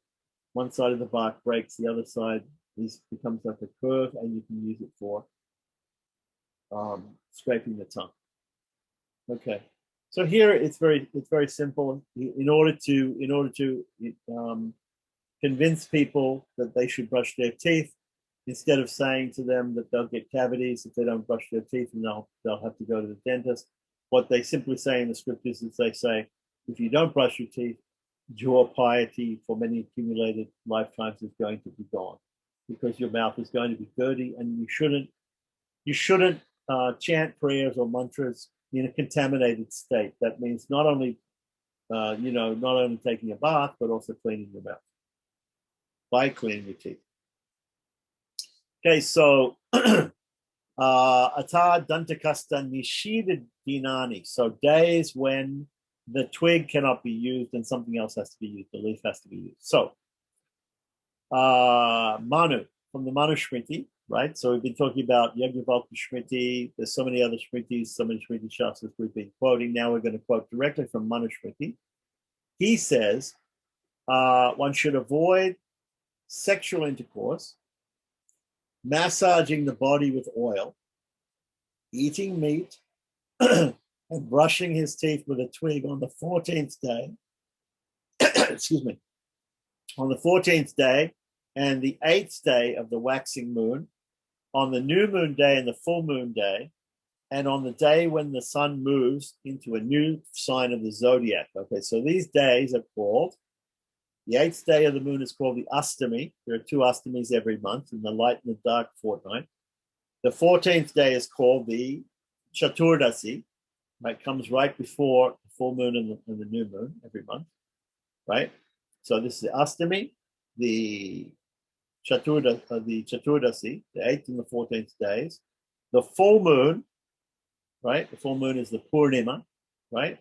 of the bark breaks, the other side becomes like a curve, and you can use it for scraping the tongue. Okay, so here it's very simple. In order to convince people that they should brush their teeth, instead of saying to them that they'll get cavities if they don't brush their teeth and they'll have to go to the dentist, what they simply say in the scriptures is they say, if you don't brush your teeth, your piety for many accumulated lifetimes is going to be gone, because your mouth is going to be dirty, and you shouldn't chant prayers or mantras in a contaminated state. That means not only taking a bath, but also cleaning your mouth by cleaning your teeth. Okay, so Ata Dantakasta Nishida Dinani. So days when the twig cannot be used and something else has to be used, the leaf has to be used. So Manu, from the Manu Shmriti, right? So we've been talking about Yajnavalkya Shmriti. There's so many other Shmritis, so many Shmriti Shastras we've been quoting. Now we're going to quote directly from Manu Shmriti. He says one should avoid sexual intercourse, massaging the body with oil, eating meat, and brushing his teeth with a twig on the 14th day. Excuse me. On the 14th day and the 8th day of the waxing moon, on the new moon day and the full moon day, and on the day when the sun moves into a new sign of the zodiac. Okay, so these days are called, the 8th day of the moon is called the Astami. There are 2 Astamis every month, in the light and the dark fortnight. The 14th day is called the Chaturdasi. Right, comes right before the full moon and the new moon every month. Right? So this is the Astami, the Chaturdasi, the 8th and the 14th days. The full moon, right? The full moon is the Purnima, right?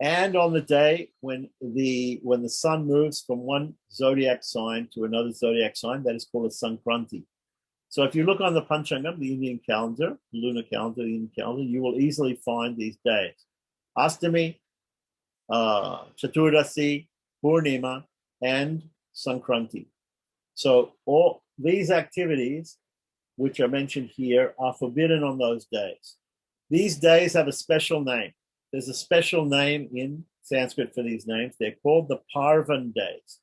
And on the day when the sun moves from one zodiac sign to another zodiac sign, that is called a Sankranti. So if you look on the Panchangam, the Indian calendar, the lunar calendar, the Indian calendar, you will easily find these days: Astami, Chaturdasi, Purnima, and Sankranti. So all these activities, which are mentioned here, are forbidden on those days. These days have a special name. There's a special name in Sanskrit for these names. They're called the Parvan days.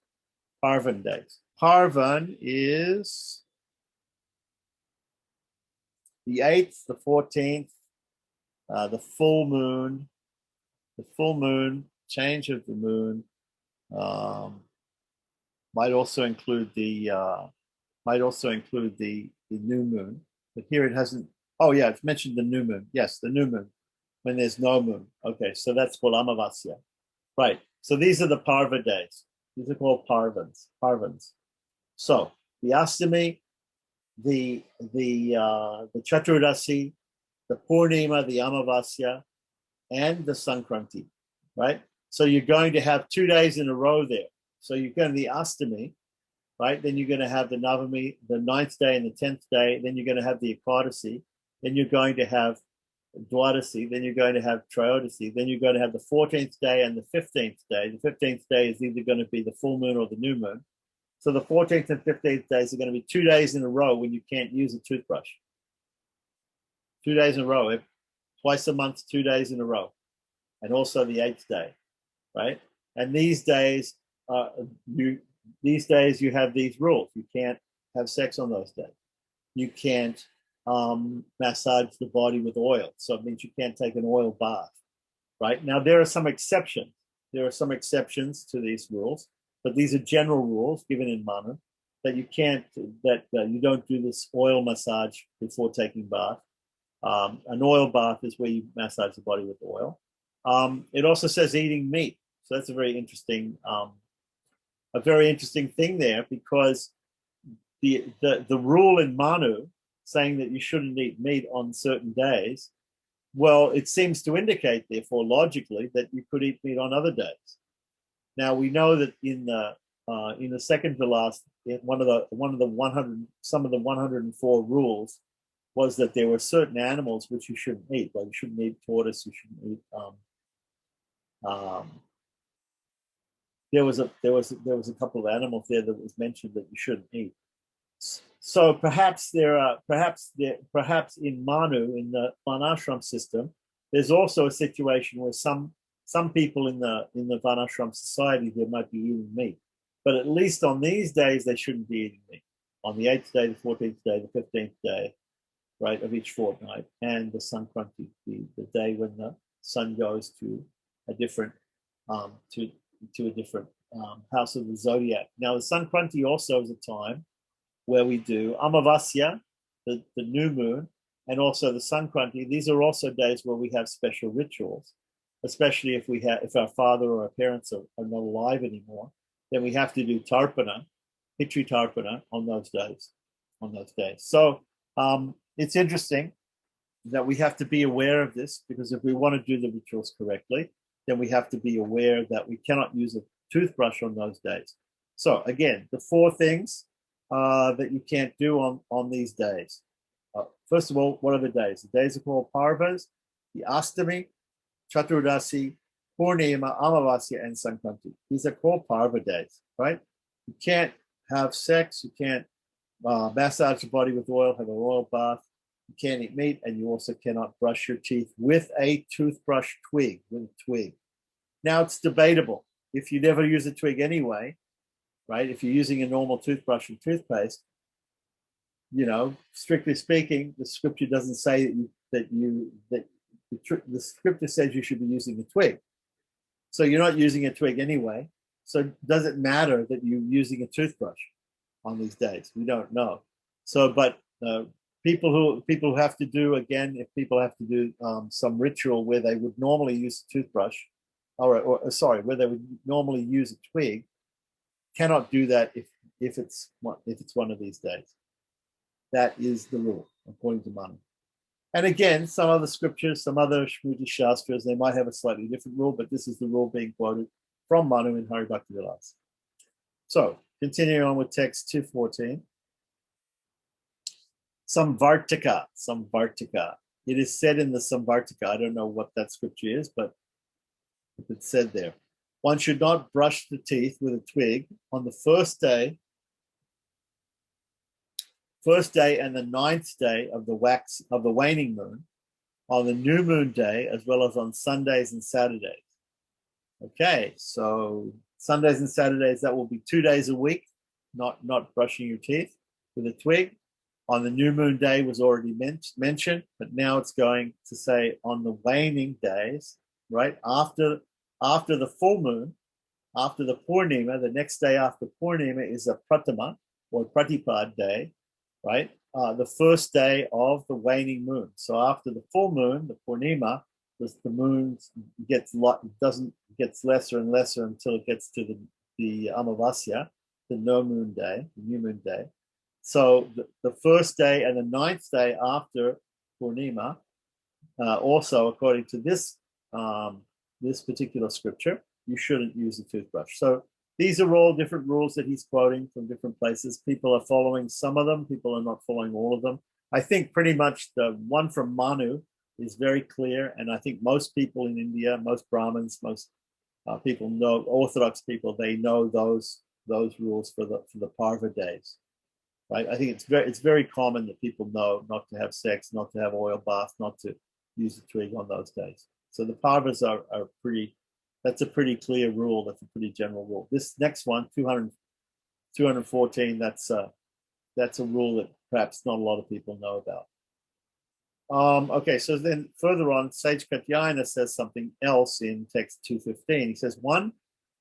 Parvan days. Parvan is the 8th, the 14th, the full moon, change of the moon. Might also include the new moon. But here it hasn't. Oh yeah, it's mentioned the new moon. Yes, the new moon, when there's no moon. Okay, so that's called Amavasya. Right. So these are the Parva days. These are called Parvans. So the Astami, the Chaturdasi, the Purnima, the Amavasya, and the Sankranti. Right. So you're going to have 2 days in a row there. So you're going to the Astami, right? Then you're going to have the Navami, the 9th day and the 10th day. Then you're going to have the Ekadasi. Then you're going to have Dwadasi. Then you're going to have Trayodasi. Then you're going to have the 14th day and the 15th day. The 15th day is either going to be the full moon or the new moon. So the 14th and 15th days are going to be 2 days in a row when you can't use a toothbrush. 2 days in a row, twice a month, 2 days in a row. And also the 8th day, right? And these days, you have these rules. You can't have sex on those days. You can't massage the body with oil. So it means you can't take an oil bath, right? Now, there are some exceptions. There are some exceptions to these rules, but these are general rules given in Manu that you can't, you don't do this oil massage before taking bath. An oil bath is where you massage the body with oil. It also says eating meat. So that's a very interesting thing there, because the rule in Manu saying that you shouldn't eat meat on certain days, well, it seems to indicate, therefore, logically, that you could eat meat on other days. Now we know that in the second to last, some of the 104 rules was that there were certain animals which you shouldn't eat. Like you shouldn't eat tortoise, you shouldn't eat. There was a couple of animals there that was mentioned that you shouldn't eat. So perhaps in Manu, in the Varnashram system, there's also a situation where some people in the Varnashram society, they might be eating meat, but at least on these days they shouldn't be eating meat. On the 8th day, the 14th day, the 15th day, right, of each fortnight, and the Sankranti, the day when the sun goes to a different house of the zodiac. Now the Sankranti also is a time where we do Amavasya, the new moon, and also the Sankranti. These are also days where we have special rituals, especially if our father or our parents are not alive anymore, then we have to do Tarpana, Pitri Tarpana on those days. So it's interesting that we have to be aware of this, because if we want to do the rituals correctly, then we have to be aware that we cannot use a toothbrush on those days. So again, the 4 things that you can't do on these days. First of all, what are the days? The days are called Parvas, the Astami, Chaturdasi, Purnima, Amavasya, and Sankranti. These are called Parva days, right? You can't have sex, you can't massage the body with oil, have an oil bath, you can't eat meat, and you also cannot brush your teeth with a toothbrush twig, with a twig. Now, it's debatable. If you never use a twig anyway, right? If you're using a normal toothbrush and toothpaste, strictly speaking, the scripture doesn't say the scripture says you should be using a twig. So you're not using a twig anyway. So does it matter that you're using a toothbrush on these days? We don't know. So, but people who have to do, again, if people have to do some ritual where they would normally use a toothbrush, where they would normally use a twig, cannot do that if it's one of these days. That is the rule, according to Manu. And again, some other scriptures, some other Shruti Shastras, they might have a slightly different rule, but this is the rule being quoted from Manu in Hari Bhakti Vilasa. So, continuing on with text 214. Samvartika. It is said in the Samvartika, I don't know what that scripture is, but it's said there. One should not brush the teeth with a twig on the first day and the 9th day of the waning moon, on the new moon day, as well as on Sundays and Saturdays. Okay, so Sundays and Saturdays, that will be 2 days a week, not brushing your teeth with a twig. On the new moon day was already mentioned, but now it's going to say on the waning days, right? After the full moon, after the Purnima, the next day after Purnima is a Pratama or Pratipad day, right? The first day of the waning moon. So after the full moon, the Purnima, the moon gets lesser and lesser until it gets to the Amavasya, the new moon day. So the first day and the 9th day after Purnima, also according to this particular scripture, you shouldn't use a toothbrush. So these are all different rules that he's quoting from different places. People are following some of them. People are not following all of them. I think pretty much the one from Manu is very clear. And I think most people in India, most Brahmins, most people know, Orthodox people, they know those rules for the Parva days. Right? I think it's very common that people know not to have sex, not to have oil bath, not to use a twig on those days. So the Parvas are pretty. That's a pretty clear rule. That's a pretty general rule. This next one, 214, that's a rule that perhaps not a lot of people know about. Okay, so then further on, Sage Katyayana says something else in text 215. He says,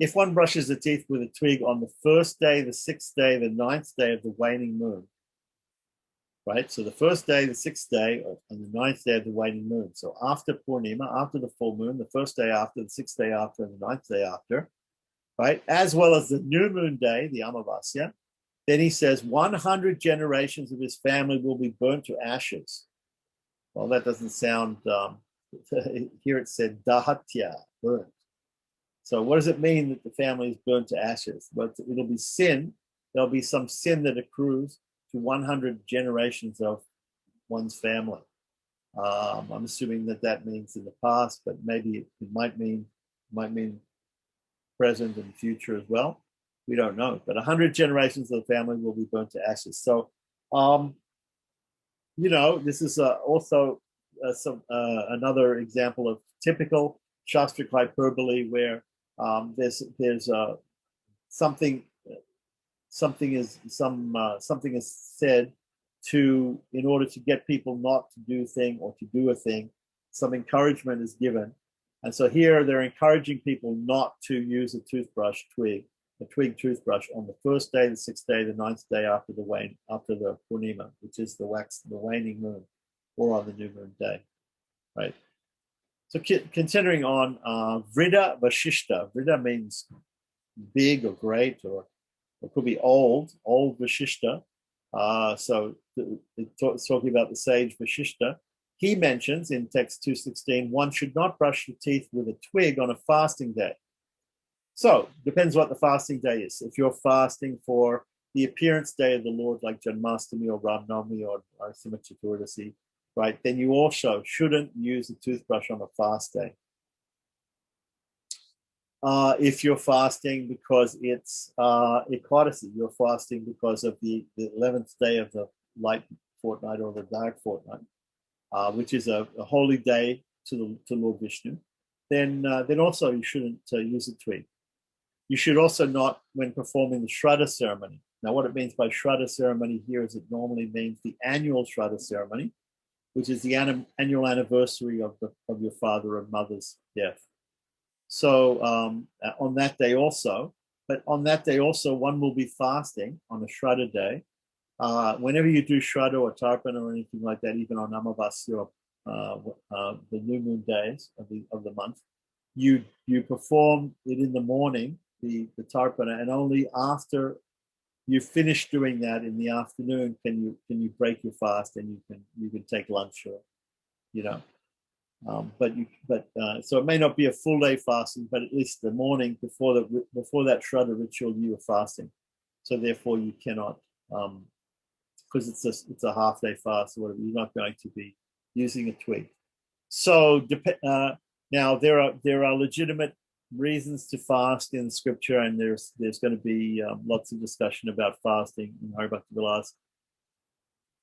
if one brushes the teeth with a twig on the first day, the 6th day, the 9th day of the waning moon, right? So the first day, the sixth day, and the ninth day of the waning moon. So after Purnima, after the full moon, the first day after, the sixth day after, and the ninth day after, right? As well as the new moon day, the Amavasya. Then he says 100 generations of his family will be burnt to ashes. Well, that doesn't sound, here it said dahatya, burnt. So what does it mean that the family is burnt to ashes? But it'll be sin. There'll be some sin that accrues to 100 generations of one's family. I'm assuming that means in the past, but maybe it might mean present and future as well. We don't know. But 100 generations of the family will be burnt to ashes. So, this is also another example of typical Shastric hyperbole where there's something is said in order to get people not to do a thing or to do a thing. Some encouragement is given, and so here they're encouraging people not to use a twig toothbrush on the first day, the sixth day, the ninth day after the Purnima, which is the waning moon, or on the new moon day, right? So continuing on, Vrida Vashishta. Vrida means big or great, or it could be old Vashishta. So it's talking about the sage Vashishta. He mentions in text 216, one should not brush your teeth with a twig on a fasting day. So depends what the fasting day is. If you're fasting for the appearance day of the Lord, like Janmashtami or Ramnavami or Narasimha Chaturdasi, right, then you also shouldn't use a toothbrush on a fast day. If you're fasting because it's Ekadasi, you're fasting because of the 11th day of the light fortnight or the dark fortnight, which is a holy day to Lord Vishnu, then also you shouldn't use a twig. You should also not, when performing the Shraddha ceremony. Now, what it means by Shraddha ceremony here is it normally means the annual Shraddha ceremony, which is the annual anniversary of your father and mother's death. So on that day also, one will be fasting on a Shraddha day. Whenever you do Shraddha or Tarpana or anything like that, even on Amavasya, the new moon days of the month, you perform it in the morning, the Tarpana, and only after you finish doing that in the afternoon can you break your fast and you can take lunch, or so it may not be a full day fasting, but at least the morning before that Shraddha ritual you are fasting. So therefore you cannot, because it's a half day fast or whatever, you're not going to be using a twig. So now there are legitimate reasons to fast in Scripture, and there's going to be lots of discussion about fasting in Hari Bhakti Vilasa.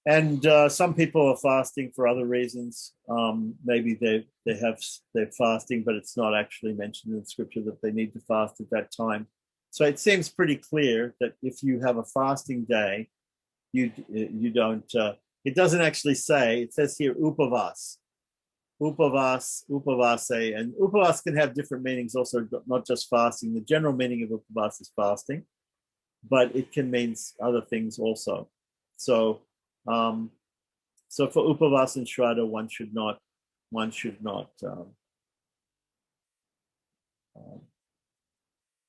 And some people are fasting for other reasons. Maybe they're fasting, but it's not actually mentioned in Scripture that they need to fast at that time. So it seems pretty clear that if you have a fasting day, you don't. It doesn't actually say. It says here upavas, upavase, and upavas can have different meanings. Also, not just fasting. The general meaning of upavas is fasting, but it can mean other things also. So for upavas and Shraddha, one should not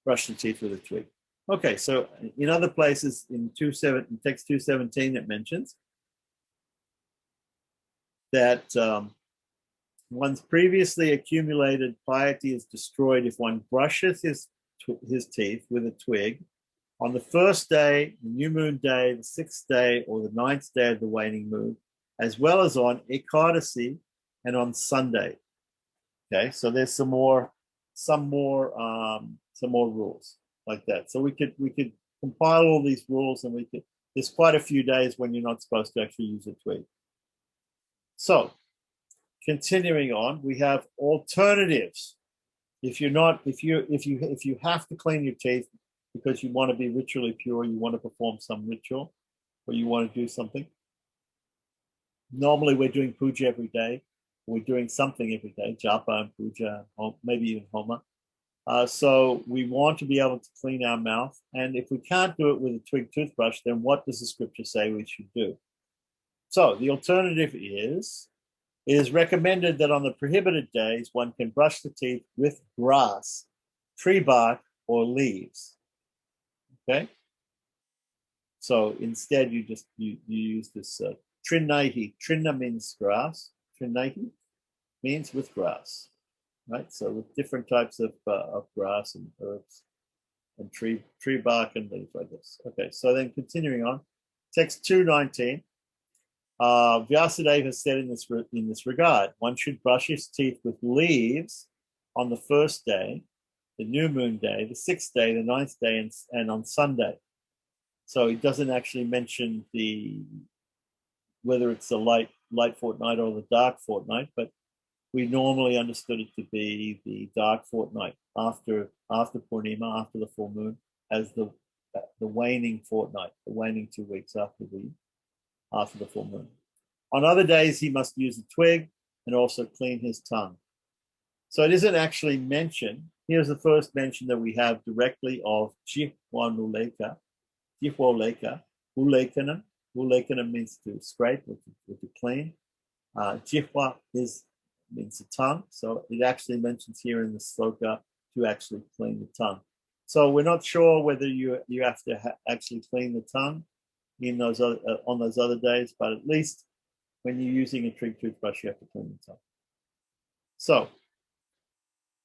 brush the teeth with a twig. Okay, so in other places in text 217, it mentions that one's previously accumulated piety is destroyed if one brushes his teeth with a twig on the first day, the new moon day, the sixth day, or the ninth day of the waning moon, as well as on Ekadasi and on Sunday. Okay, so there's some more rules like that. So we could compile all these rules, and there's quite a few days when you're not supposed to actually use a twig. So continuing on, we have alternatives. If you have to clean your teeth because you want to be ritually pure, you want to perform some ritual, or you want to do something. Normally we're doing puja every day. We're doing something every day, japa and puja, maybe even homa. So we want to be able to clean our mouth. And if we can't do it with a twig toothbrush, then what does the Scripture say we should do? So the alternative is, it is recommended that on the prohibited days, one can brush the teeth with grass, tree bark, or leaves. Okay? So instead, you use this trinnahi. Trinna means grass. Trinnahi means with grass, right? So with different types of grass and herbs and tree bark and leaves like this. Okay, so then continuing on, text 219. Vyasadeva has said in this regard, one should brush his teeth with leaves on the first day, the new moon day, the 6th day, the 9th day, and on Sunday. So he doesn't actually mention whether it's the light fortnight or the dark fortnight, but we normally understood it to be the dark fortnight after Purnima, after the full moon, as the waning fortnight, the waning 2 weeks after the full moon. On other days, he must use a twig and also clean his tongue. So it isn't actually mentioned. Here's the first mention that we have directly of Jihwa Uleka. Ulekana means to scrape or to clean. Jihwa means the tongue. So it actually mentions here in the sloka to actually clean the tongue. So we're not sure whether you have to actually clean the tongue in on those other days, but at least when you're using a Twig toothbrush, you have to clean the tongue. So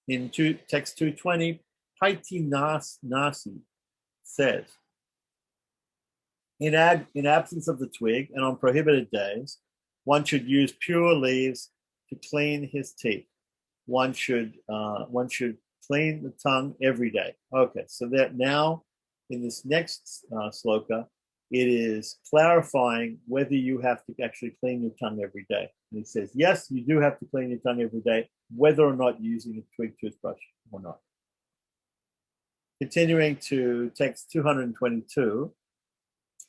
in text 220, Piety Nasi says, in absence of the twig and on prohibited days, one should use pure leaves to clean his teeth. One should clean the tongue every day. Okay, so that now in this next sloka, it is clarifying whether you have to actually clean your tongue every day. And he says, yes, you do have to clean your tongue every day, whether or not you're using a Twig toothbrush or not. Continuing to text 222,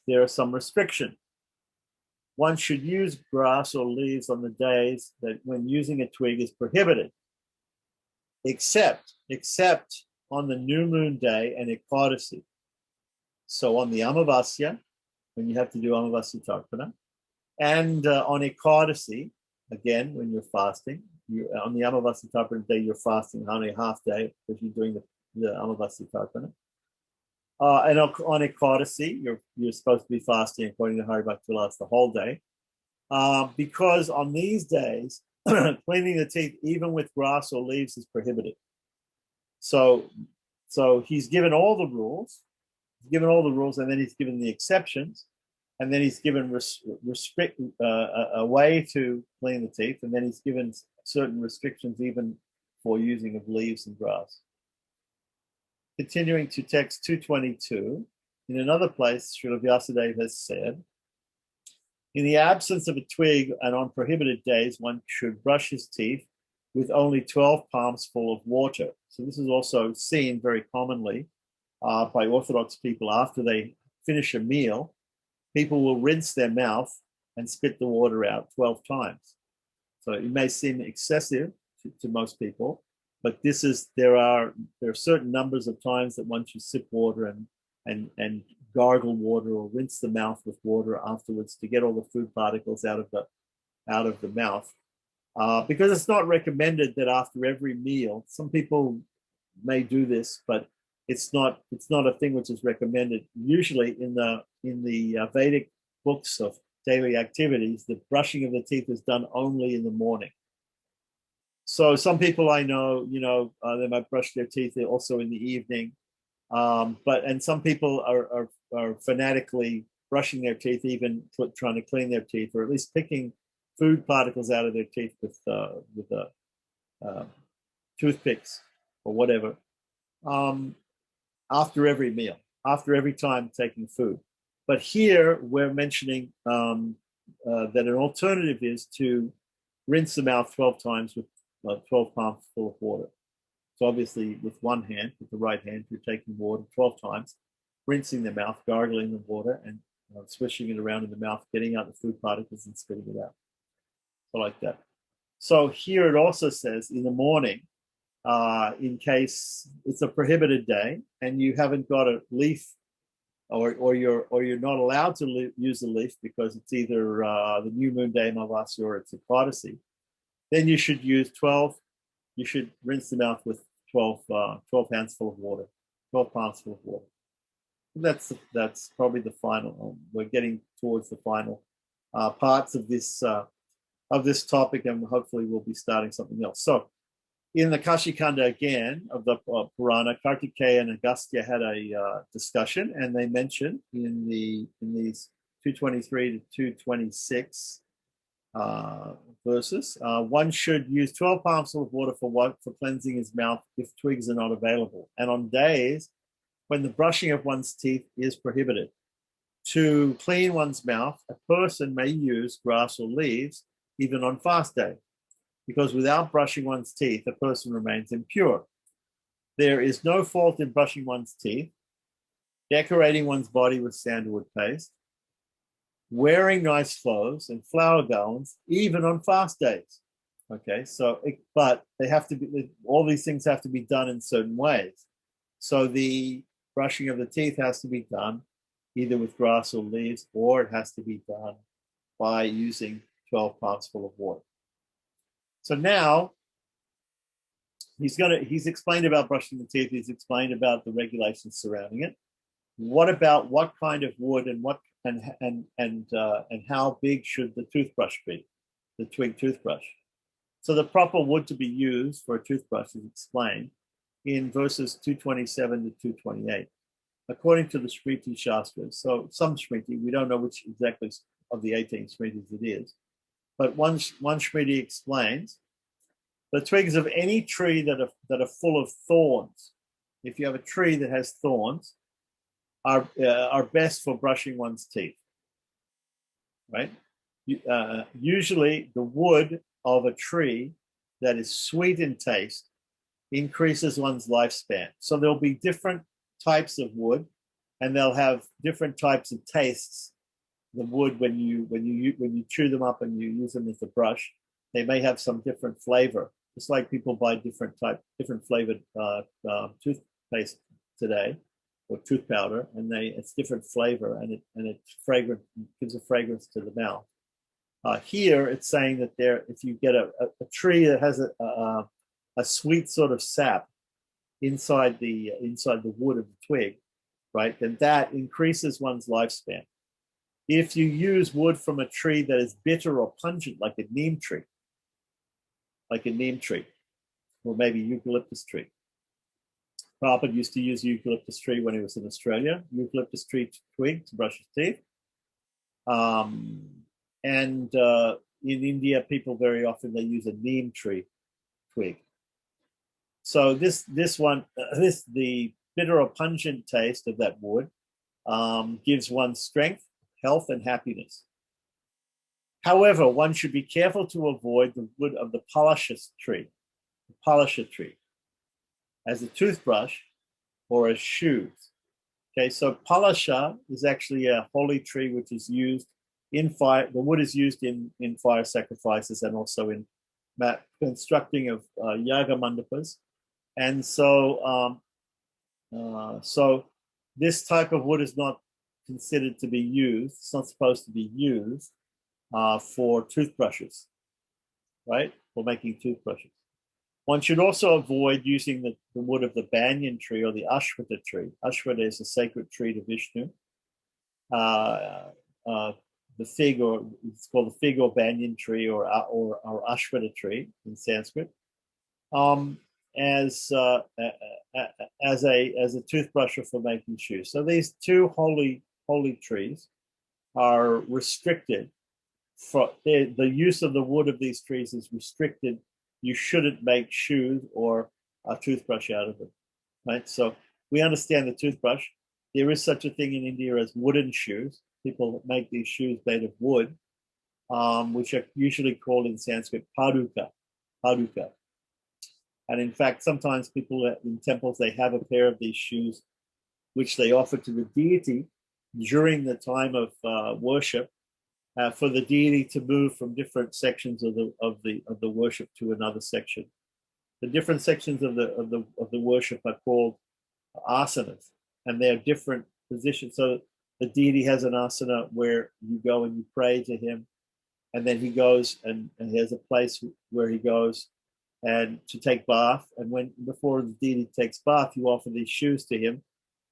there are some restrictions. One should use grass or leaves on the days that when using a twig is prohibited, except on the new moon day and Ekadasi. So on the Amavasya, when you have to do Amavasya Tarpana, and on Ekadasi, again, when you're fasting, on the Amavasya Tarpana day, you're fasting only a half day because you're doing the Amavasya Tarpana. And on Ekadasi, you're supposed to be fasting according to Haribhakti Vilas the whole day. Because on these days, cleaning the teeth, even with grass or leaves, is prohibited. So he's given all the rules. And then he's given the exceptions, and then he's given a way to clean the teeth, and then he's given certain restrictions even for using of leaves and grass. Continuing to text 222, in another place, Srila Vyasadeva has said, in the absence of a twig and on prohibited days, one should brush his teeth with only 12 palms full of water. So this is also seen very commonly by Orthodox people. After they finish a meal, people will rinse their mouth and spit the water out 12 times. So it may seem excessive to most people, but there are certain numbers of times that one should sip water and gargle water or rinse the mouth with water afterwards to get all the food particles out of the mouth. Because it's not recommended that after every meal. Some people may do this, but it's not a thing which is recommended. Usually in the Vedic books of daily activities, the brushing of the teeth is done only in the morning. So some people I know, they might brush their teeth also in the evening. And some people are fanatically brushing their teeth, even trying to clean their teeth, or at least picking food particles out of their teeth with toothpicks or whatever. After every meal, after every time taking food. But here we're mentioning that an alternative is to rinse the mouth 12 times with 12 palms full of water. So obviously with one hand, with the right hand, you're taking water 12 times, rinsing the mouth, gargling the water, and swishing it around in the mouth, getting out the food particles and spitting it out. So like that. So here it also says in the morning, in case it's a prohibited day and you haven't got a leaf or you're not allowed to use the leaf because it's either the new moon day Amavasya or it's Ekadasi, then you should use 12. You should rinse the mouth with 12 handsful of water, 12 palms full of water. That's probably the final. We're getting towards the final parts of this topic, and hopefully we'll be starting something else. So, in the Kashikanda again of the Purana, Kartikeya and Agastya had a discussion, and they mentioned in these 223 to 226 verses, one should use 12 palms full of water for cleansing his mouth if twigs are not available, and on days when the brushing of one's teeth is prohibited. To clean one's mouth, a person may use grass or leaves even on fast days, because without brushing one's teeth, a person remains impure. There is no fault in brushing one's teeth, decorating one's body with sandalwood paste, wearing nice clothes and flower gowns, even on fast days. Okay, but they have to be, all these things have to be done in certain ways. So the brushing of the teeth has to be done either with grass or leaves, or it has to be done by using 12 palms full of water. So now he's explained about brushing the teeth. He's explained about the regulations surrounding it. What about what kind of wood and how big should the toothbrush be, the twig toothbrush? So the proper wood to be used for a toothbrush is explained in verses 227 to 228, according to the Smriti Shastras. So some Smriti, we don't know which exactly of the 18 Smritis it is, but one Smriti explains the twigs of any tree that are full of thorns. If you have a tree that has thorns, are best for brushing one's teeth, right? Usually, the wood of a tree that is sweet in taste increases one's lifespan. So there'll be different types of wood, and they'll have different types of tastes. The wood, when you chew them up and you use them as a brush, they may have some different flavor. Just like people buy different flavored toothpaste today, or tooth powder, and it's different flavor, and it's fragrant, gives a fragrance to the mouth. Here it's saying that if you get a tree that has a sweet sort of sap inside the wood of the twig, right, then that increases one's lifespan. If you use wood from a tree that is bitter or pungent, like a neem tree, or maybe eucalyptus tree. Papa used to use eucalyptus tree when he was in Australia, eucalyptus tree twig to brush his teeth. And in India, people very often, they use a neem tree twig. So the bitter or pungent taste of that wood gives one strength, health, and happiness. However, one should be careful to avoid the wood of the palasha tree, as a toothbrush or as shoes. Okay, so palasha is actually a holy tree which is used in fire. The wood is used in fire sacrifices and also in constructing of yaga mandapas. And so this type of wood is not considered to be used. It's not supposed to be used for toothbrushes, right? For making toothbrushes. One should also avoid using the wood of the banyan tree or the ashwata tree. Ashwata is a sacred tree to Vishnu. The fig, or it's called the fig or banyan tree, or ashwata tree in Sanskrit, as a toothbrush for making shoes. So these two holy trees are restricted. For the use of the wood of these trees is restricted. You shouldn't make shoes or a toothbrush out of it, right? So we understand the toothbrush. There is such a thing in India as wooden shoes. People make these shoes made of wood, which are usually called in Sanskrit paduka. And in fact, sometimes people in temples, they have a pair of these shoes, which they offer to the deity during the time of worship, for the deity to move from different sections of the worship to another section. The different sections of the worship are called asanas, and they're different position. So the deity has an asana where you go and you pray to him, and then he goes and there's a place where he goes and to take bath. And before the deity takes bath, you offer these shoes to him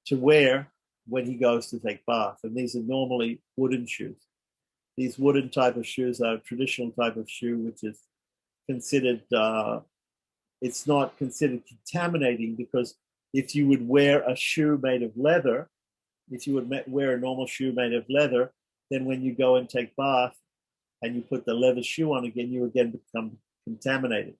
to wear when he goes to take bath. And these are normally wooden shoes. These wooden type of shoes are a traditional type of shoe, which is considered, it's not considered contaminating, because if you would wear a shoe made of leather, if you would wear a normal shoe made of leather, then when you go and take bath and you put the leather shoe on again, you again become contaminated.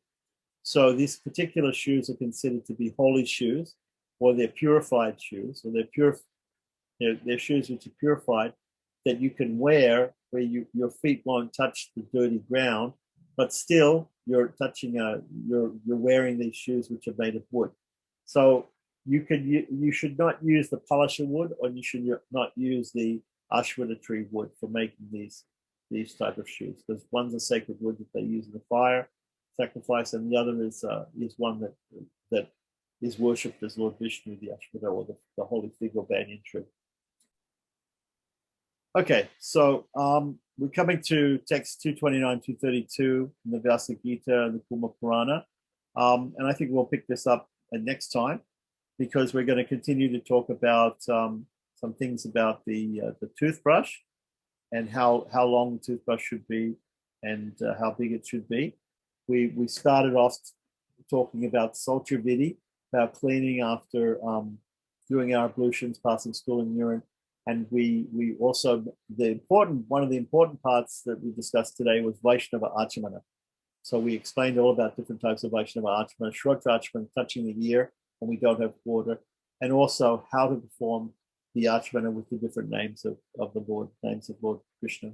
So these particular shoes are considered to be holy shoes, or they're purified shoes, or they're shoes which are purified, that you can wear where your feet won't touch the dirty ground, but still you're wearing these shoes which are made of wood. So you should not use the palasha wood, or you should not use the ashwata tree wood for making these type of shoes, because one's a sacred wood that they use in the fire sacrifice, and the other is one that is worshipped as Lord Vishnu, the ashwata, or the holy fig or banyan tree. Okay, so we're coming to text 229, 232 in the Vyasa Gita and the Kuma Purana. And I think we'll pick this up next time, because we're going to continue to talk about some things about the toothbrush, and how long the toothbrush should be, and how big it should be. We started off talking about Sultra Vidi, about cleaning after doing our ablutions, passing stool and urine. And we also, one of the important parts that we discussed today was Vaishnava Achamana. So we explained all about different types of Vaishnava Achamana, Shrotra Achamana, touching the ear when we don't have water, and also how to perform the Achamana with the different names of the Lord, names of Lord Krishna.